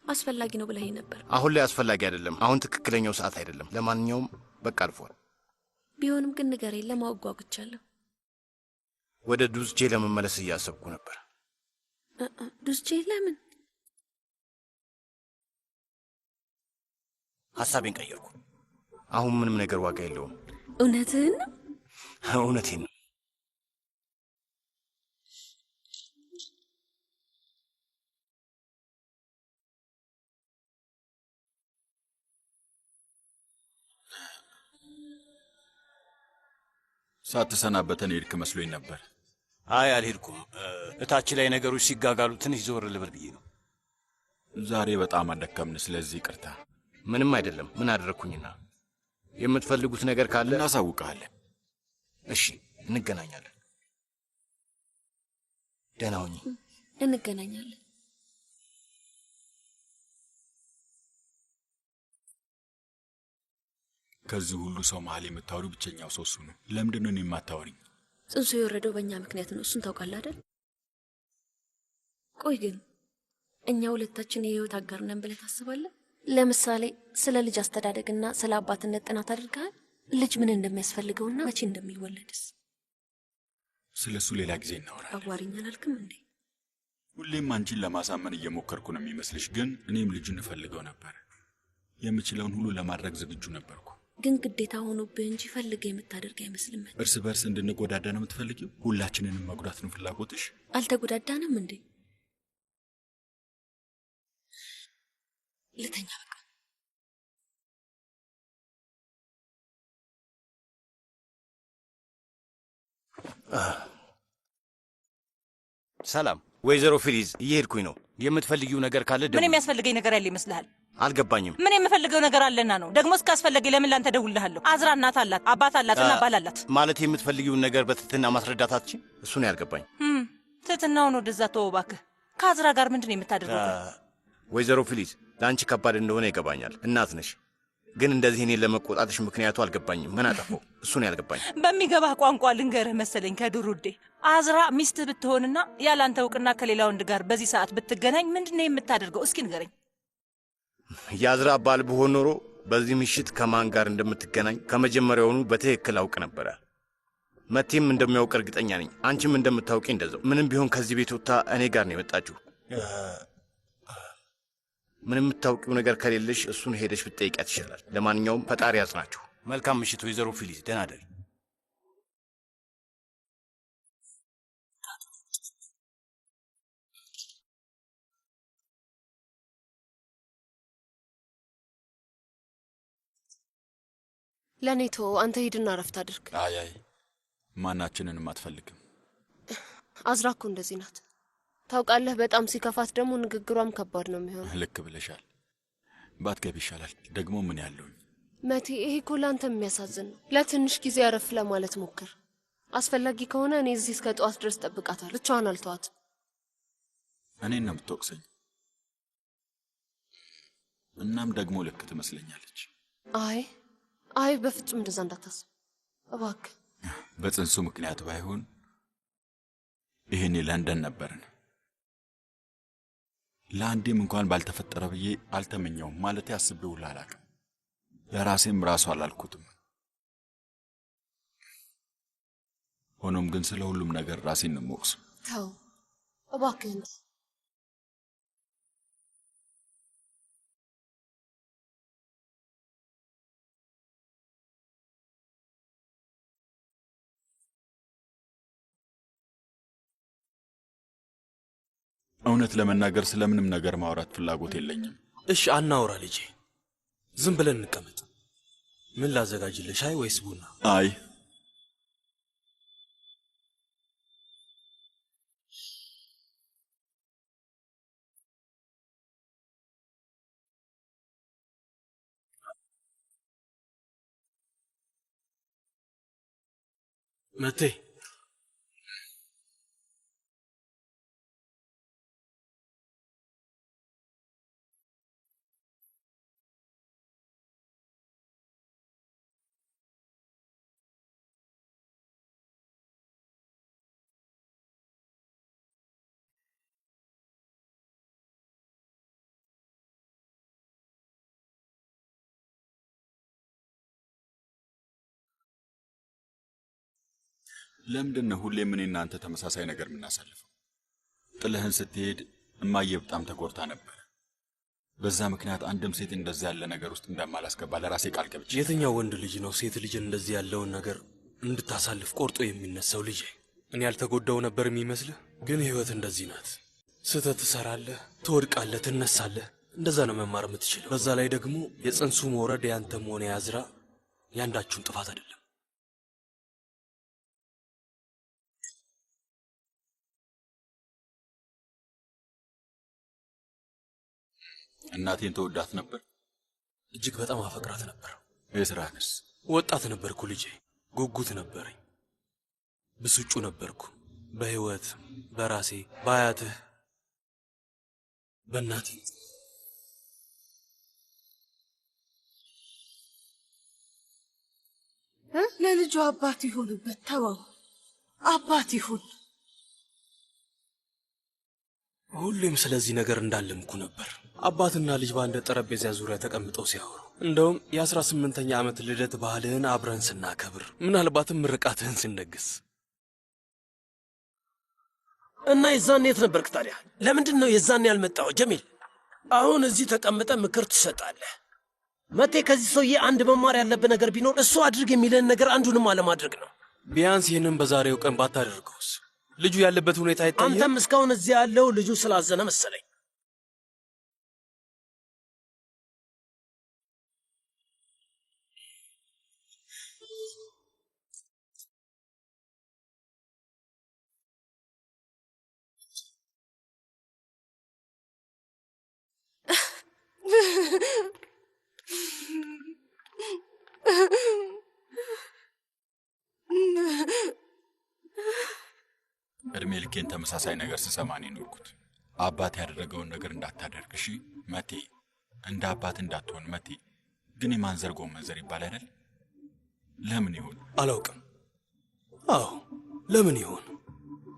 Speaker 2: አስፈላጊ ነው ብለኸኝ ነበር።
Speaker 1: አሁን ላይ አስፈላጊ አይደለም። አሁን ትክክለኛው ሰዓት አይደለም። ለማንኛውም በቃ አልፏል።
Speaker 2: ቢሆንም ግን ንገረኝ፣ ለማወቅ ጓጉቻለሁ።
Speaker 1: ወደ ዱዝቼ ለመመለስ እያሰብኩ ነበር።
Speaker 2: ዱዝቼ? ለምን?
Speaker 1: ሐሳቤን ቀየርኩ። አሁን ምንም ነገር ዋጋ የለውም።
Speaker 2: እውነትህን ነው?
Speaker 1: እውነቴን ነው።
Speaker 4: ሳትሰናበተን ሄድክ መስሎኝ ነበር።
Speaker 1: አይ አልሄድኩም። እታች ላይ ነገሮች ሲጋጋሉ ትንሽ ዞር ልበል ብዬ ነው።
Speaker 4: ዛሬ በጣም አደከምን፣ ስለዚህ ይቅርታ።
Speaker 1: ምንም አይደለም። ምን አደረግኩኝና? የምትፈልጉት ነገር ካለ
Speaker 4: እናሳውቅሃለን።
Speaker 1: እሺ፣ እንገናኛለን። ደህና ሁኚ።
Speaker 2: እንገናኛለን።
Speaker 4: ከዚህ ሁሉ ሰው መሀል የምታወሪው ብቸኛው ሰው እሱ ነው። ለምንድን ነው እኔ የማታወሪኝ?
Speaker 2: ጽንሱ የወረደው በእኛ ምክንያት ነው። እሱን ታውቃለህ አይደል? ቆይ ግን እኛ ሁለታችን የህይወት አጋር ነን ብለህ ታስባለህ? ለምሳሌ ስለ ልጅ አስተዳደግና ስለ አባትነት ጥናት አድርገሃል? ልጅ ምን እንደሚያስፈልገውና መቼ እንደሚወለድስ?
Speaker 4: ስለሱ ሌላ ጊዜ እናወራለን።
Speaker 2: አዋሪኝ አላልክም እንዴ?
Speaker 4: ሁሌም አንቺን ለማሳመን እየሞከርኩ ነው የሚመስልሽ፣ ግን እኔም ልጁን እፈልገው ነበር። የምችለውን ሁሉ ለማድረግ ዝግጁ ነበርኩ።
Speaker 2: ግን ግዴታ ሆኖብህ እንጂ ፈልገህ የምታደርግ አይመስልም።
Speaker 4: እርስ በርስ እንድንጎዳዳ ነው የምትፈልጊው? ሁላችንንም መጉዳት ነው ፍላጎትሽ?
Speaker 2: አልተጎዳዳንም እንዴ? ልተኛ በቃ።
Speaker 1: ሰላም ወይዘሮ ፊሊዝ፣ እየሄድኩኝ ነው። የምትፈልጊው ነገር ካለ
Speaker 12: ምን የሚያስፈልገኝ ነገር ያለ ይመስልሃል?
Speaker 1: አልገባኝም።
Speaker 12: ምን የምፈልገው ነገር አለና ነው? ደግሞ እስካስፈለገ ለምን ላንተ ደውልልሃለሁ? አዝራ እናት አላት፣ አባት አላትና ባል አላት።
Speaker 1: ማለት የምትፈልጊውን ነገር በትህትና ማስረዳታችን እሱ ነው ያልገባኝ።
Speaker 12: ትህትናውን ወደዛ ተወው እባክህ። ከአዝራ ጋር ምንድን ነው የምታደርገው?
Speaker 1: ወይዘሮ ፊሊዝ፣ ለአንቺ ከባድ እንደሆነ ይገባኛል። እናት ነሽ። ግን እንደዚህ እኔን ለመቆጣትሽ ምክንያቱ አልገባኝም። ምን አጠፋው? እሱ ነው ያልገባኝ።
Speaker 12: በሚገባህ ቋንቋ ልንገርህ መሰለኝ ከዱሩዴ። አዝራ ሚስትህ ብትሆንና ያላንተ እውቅና ከሌላ ወንድ ጋር በዚህ ሰዓት ብትገናኝ ምንድን ነው የምታደርገው? እስኪ ንገረኝ።
Speaker 1: የአዝራ ባል ብሆን ኖሮ በዚህ ምሽት ከማን ጋር እንደምትገናኝ ከመጀመሪያውኑ በትክክል አውቅ ነበረ። መቴም እንደሚያውቅ እርግጠኛ ነኝ። አንቺም እንደምታውቂ እንደዛው። ምንም ቢሆን ከዚህ ቤት ወጥታ እኔ ጋር ነው የመጣችሁ። ምንም የምታውቂው ነገር ከሌለሽ እሱን ሄደሽ ብትጠይቂያት ይሻላል። ለማንኛውም ፈጣሪ ያጽናችሁ። መልካም ምሽት ወይዘሮ ፊሊዝ፣ ደህና እደሪ።
Speaker 6: ለኔቶ አንተ ሂድና ረፍት አድርግ።
Speaker 4: አይ ማናችንንም አትፈልግም።
Speaker 6: አዝራ እኮ እንደዚህ ናት ታውቃለህ። በጣም ሲከፋት ደግሞ ንግግሯም ከባድ ነው የሚሆነው።
Speaker 4: ልክ ብለሻል። ባትገቢ ይሻላል። ደግሞ ምን ያለውኝ
Speaker 6: መቴ፣ ይሄ እኮ ለአንተ የሚያሳዝን ነው። ለትንሽ ጊዜ አረፍ ለማለት ሞክር። አስፈላጊ ከሆነ እኔ እዚህ እስከ ጠዋት ድረስ ጠብቃታለሁ። ብቻዋን አልተዋትም።
Speaker 4: እኔን ነው የምትወቅሰኝ? እናም ደግሞ ልክ ትመስለኛለች።
Speaker 6: አይ በፍጹም እንደዛ እንዳታስብ እባክህ።
Speaker 4: በጽንሱ ምክንያት ባይሆን ይሄኔ ለንደን ነበርን። ለአንዴም እንኳን ባልተፈጠረ ብዬ አልተመኘውም። ማለት አስቤው ሁላ አላውቅም። ለራሴም ራሱ አላልኩትም። ሆኖም ግን ስለ ሁሉም ነገር ራሴን ነው የምወቅሰው።
Speaker 6: ተው እባክህን።
Speaker 4: እውነት ለመናገር ስለምንም ነገር ማውራት ፍላጎት የለኝም።
Speaker 3: እሺ አናውራ ልጄ፣ ዝም ብለን እንቀመጥ። ምን ላዘጋጅልህ? ሻይ ወይስ ቡና?
Speaker 4: አይ
Speaker 3: መቴ፣
Speaker 4: ለምንድን ነው ሁሌም እኔ እናንተ ተመሳሳይ ነገር የምናሳልፈው? ጥለህን ስትሄድ እማዬ በጣም ተጎድታ ነበር። በዛ ምክንያት አንድም ሴት እንደዚህ ያለ ነገር ውስጥ እንደማላስገባ ለራሴ ቃል ገብቼ።
Speaker 3: የትኛው ወንድ ልጅ ነው ሴት ልጅ እንደዚህ ያለውን ነገር እንድታሳልፍ ቆርጦ የሚነሳው? ልጄ፣ እኔ ያልተጎዳው ነበር የሚመስልህ? ግን ህይወት እንደዚህ ናት። ስህተት ትሰራለህ፣ ትወድቃለህ፣ ትነሳለህ። እንደዛ ነው መማር የምትችለው። በዛ ላይ ደግሞ የጽንሱ መውረድ ያንተም ሆነ ያዝራ ያንዳችሁን ጥፋት አይደለም።
Speaker 4: እናቴን ተወዳት ነበር።
Speaker 3: እጅግ በጣም አፈቅራት ነበር።
Speaker 4: የስራህንስ?
Speaker 3: ወጣት ነበርኩ ልጄ፣ ጉጉት ነበረኝ፣ ብስጩ ነበርኩ። በህይወት፣ በራሴ፣ በአያትህ፣ በእናቴ።
Speaker 7: ለልጁ አባት ይሆንበት። ተወው። አባት ይሁን።
Speaker 3: ሁሌም ስለዚህ ነገር እንዳለምኩ ነበር። አባትና ልጅ በአንድ ጠረጴዛ ዙሪያ ተቀምጠው ሲያወሩ፣ እንደውም የ18ኛ ዓመት ልደት ባህልህን አብረን ስናከብር፣ ምናልባትም ምርቃትህን ስንደግስ
Speaker 8: እና የዛኔ የት ነበርክ ታዲያ? ለምንድን ነው የዛኔ ያልመጣው ጀሚል? አሁን እዚህ ተቀምጠ ምክር ትሰጣለህ። መቴ ከዚህ ሰውዬ አንድ መማር ያለብህ ነገር ቢኖር እሱ አድርግ የሚለን ነገር አንዱንም አለማድረግ ነው።
Speaker 3: ቢያንስ ይህንን በዛሬው ቀን ባታደርገውስ? ልጁ ያለበት ሁኔታ አይታየም?
Speaker 8: አንተም እስካሁን እዚህ ያለው ልጁ ስላዘነ መሰለኝ።
Speaker 4: እድሜ ልኬን ተመሳሳይ ነገር ስሰማ ነው የኖርኩት። አባት ያደረገውን ነገር እንዳታደርግ እሺ መቴ፣ እንደ አባት እንዳትሆን መቴ። ግን የማንዘር ጎመንዘር ይባል አይደል? ለምን ይሆን
Speaker 3: አላውቅም። አዎ ለምን ይሆን?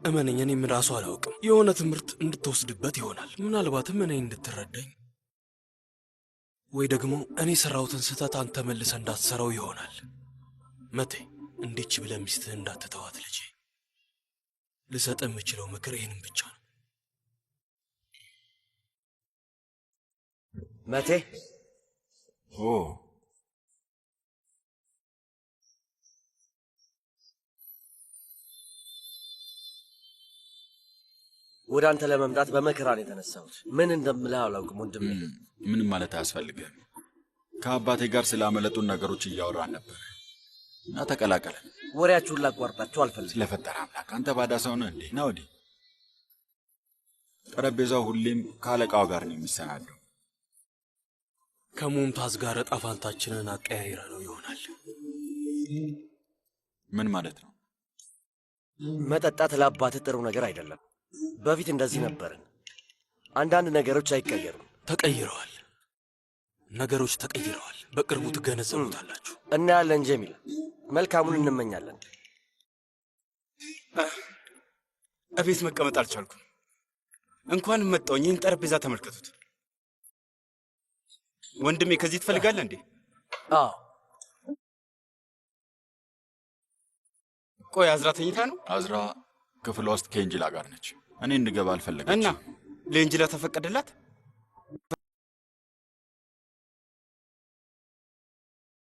Speaker 3: እመነኝ፣ እኔም ራሱ አላውቅም። የሆነ ትምህርት እንድትወስድበት ይሆናል። ምናልባትም እኔ እንድትረዳኝ ወይ ደግሞ እኔ ሰራሁትን ስህተት አንተ መልሰ እንዳትሰራው ይሆናል። መቴ እንዴች ብለህ ሚስትህ እንዳትተዋት ልጄ። ልሰጥ የምችለው ምክር ይህንም ብቻ ነው።
Speaker 8: መቴ ወደ አንተ ለመምጣት በመከራን የተነሳሁት። ምን እንደምልህ አላውቅም ወንድሜ።
Speaker 4: ምንም ማለት አያስፈልግም። ከአባቴ ጋር ስላመለጡን ነገሮች እያወራን ነበር እና ተቀላቀለን።
Speaker 8: ወሬያችሁን ላቋርጣችሁ አልፈልግም።
Speaker 4: ስለፈጠረ አምላክ አንተ ባዳ ሰው ነህ እንዴ? ና ወዲህ። ጠረጴዛው ሁሌም ከአለቃው ጋር ነው የሚሰናደው።
Speaker 3: ከሙምታዝ ጋር ዕጣ ፋንታችንን አቀያይረ ነው ይሆናል።
Speaker 4: ምን ማለት ነው?
Speaker 8: መጠጣት ለአባትህ ጥሩ ነገር አይደለም። በፊት እንደዚህ ነበርን። አንዳንድ ነገሮች አይቀየሩም።
Speaker 3: ተቀይረዋል። ነገሮች ተቀይረዋል። በቅርቡ ትገነዘቡታላችሁ።
Speaker 8: እናያለን ጀሚል። መልካሙን እንመኛለን።
Speaker 15: እቤት መቀመጥ አልቻልኩም። እንኳን መጣሁኝ። ይህን ጠረጴዛ ተመልከቱት። ወንድሜ ከዚህ ትፈልጋለህ እንዴ?
Speaker 8: አዎ።
Speaker 15: ቆይ አዝራ ተኝታ ነው?
Speaker 4: አዝራ ክፍሏ ውስጥ ከኤንጅላ ጋር ነች። እኔ እንድገባ አልፈለገችም።
Speaker 15: እና ለኤንጅላ ተፈቀደላት?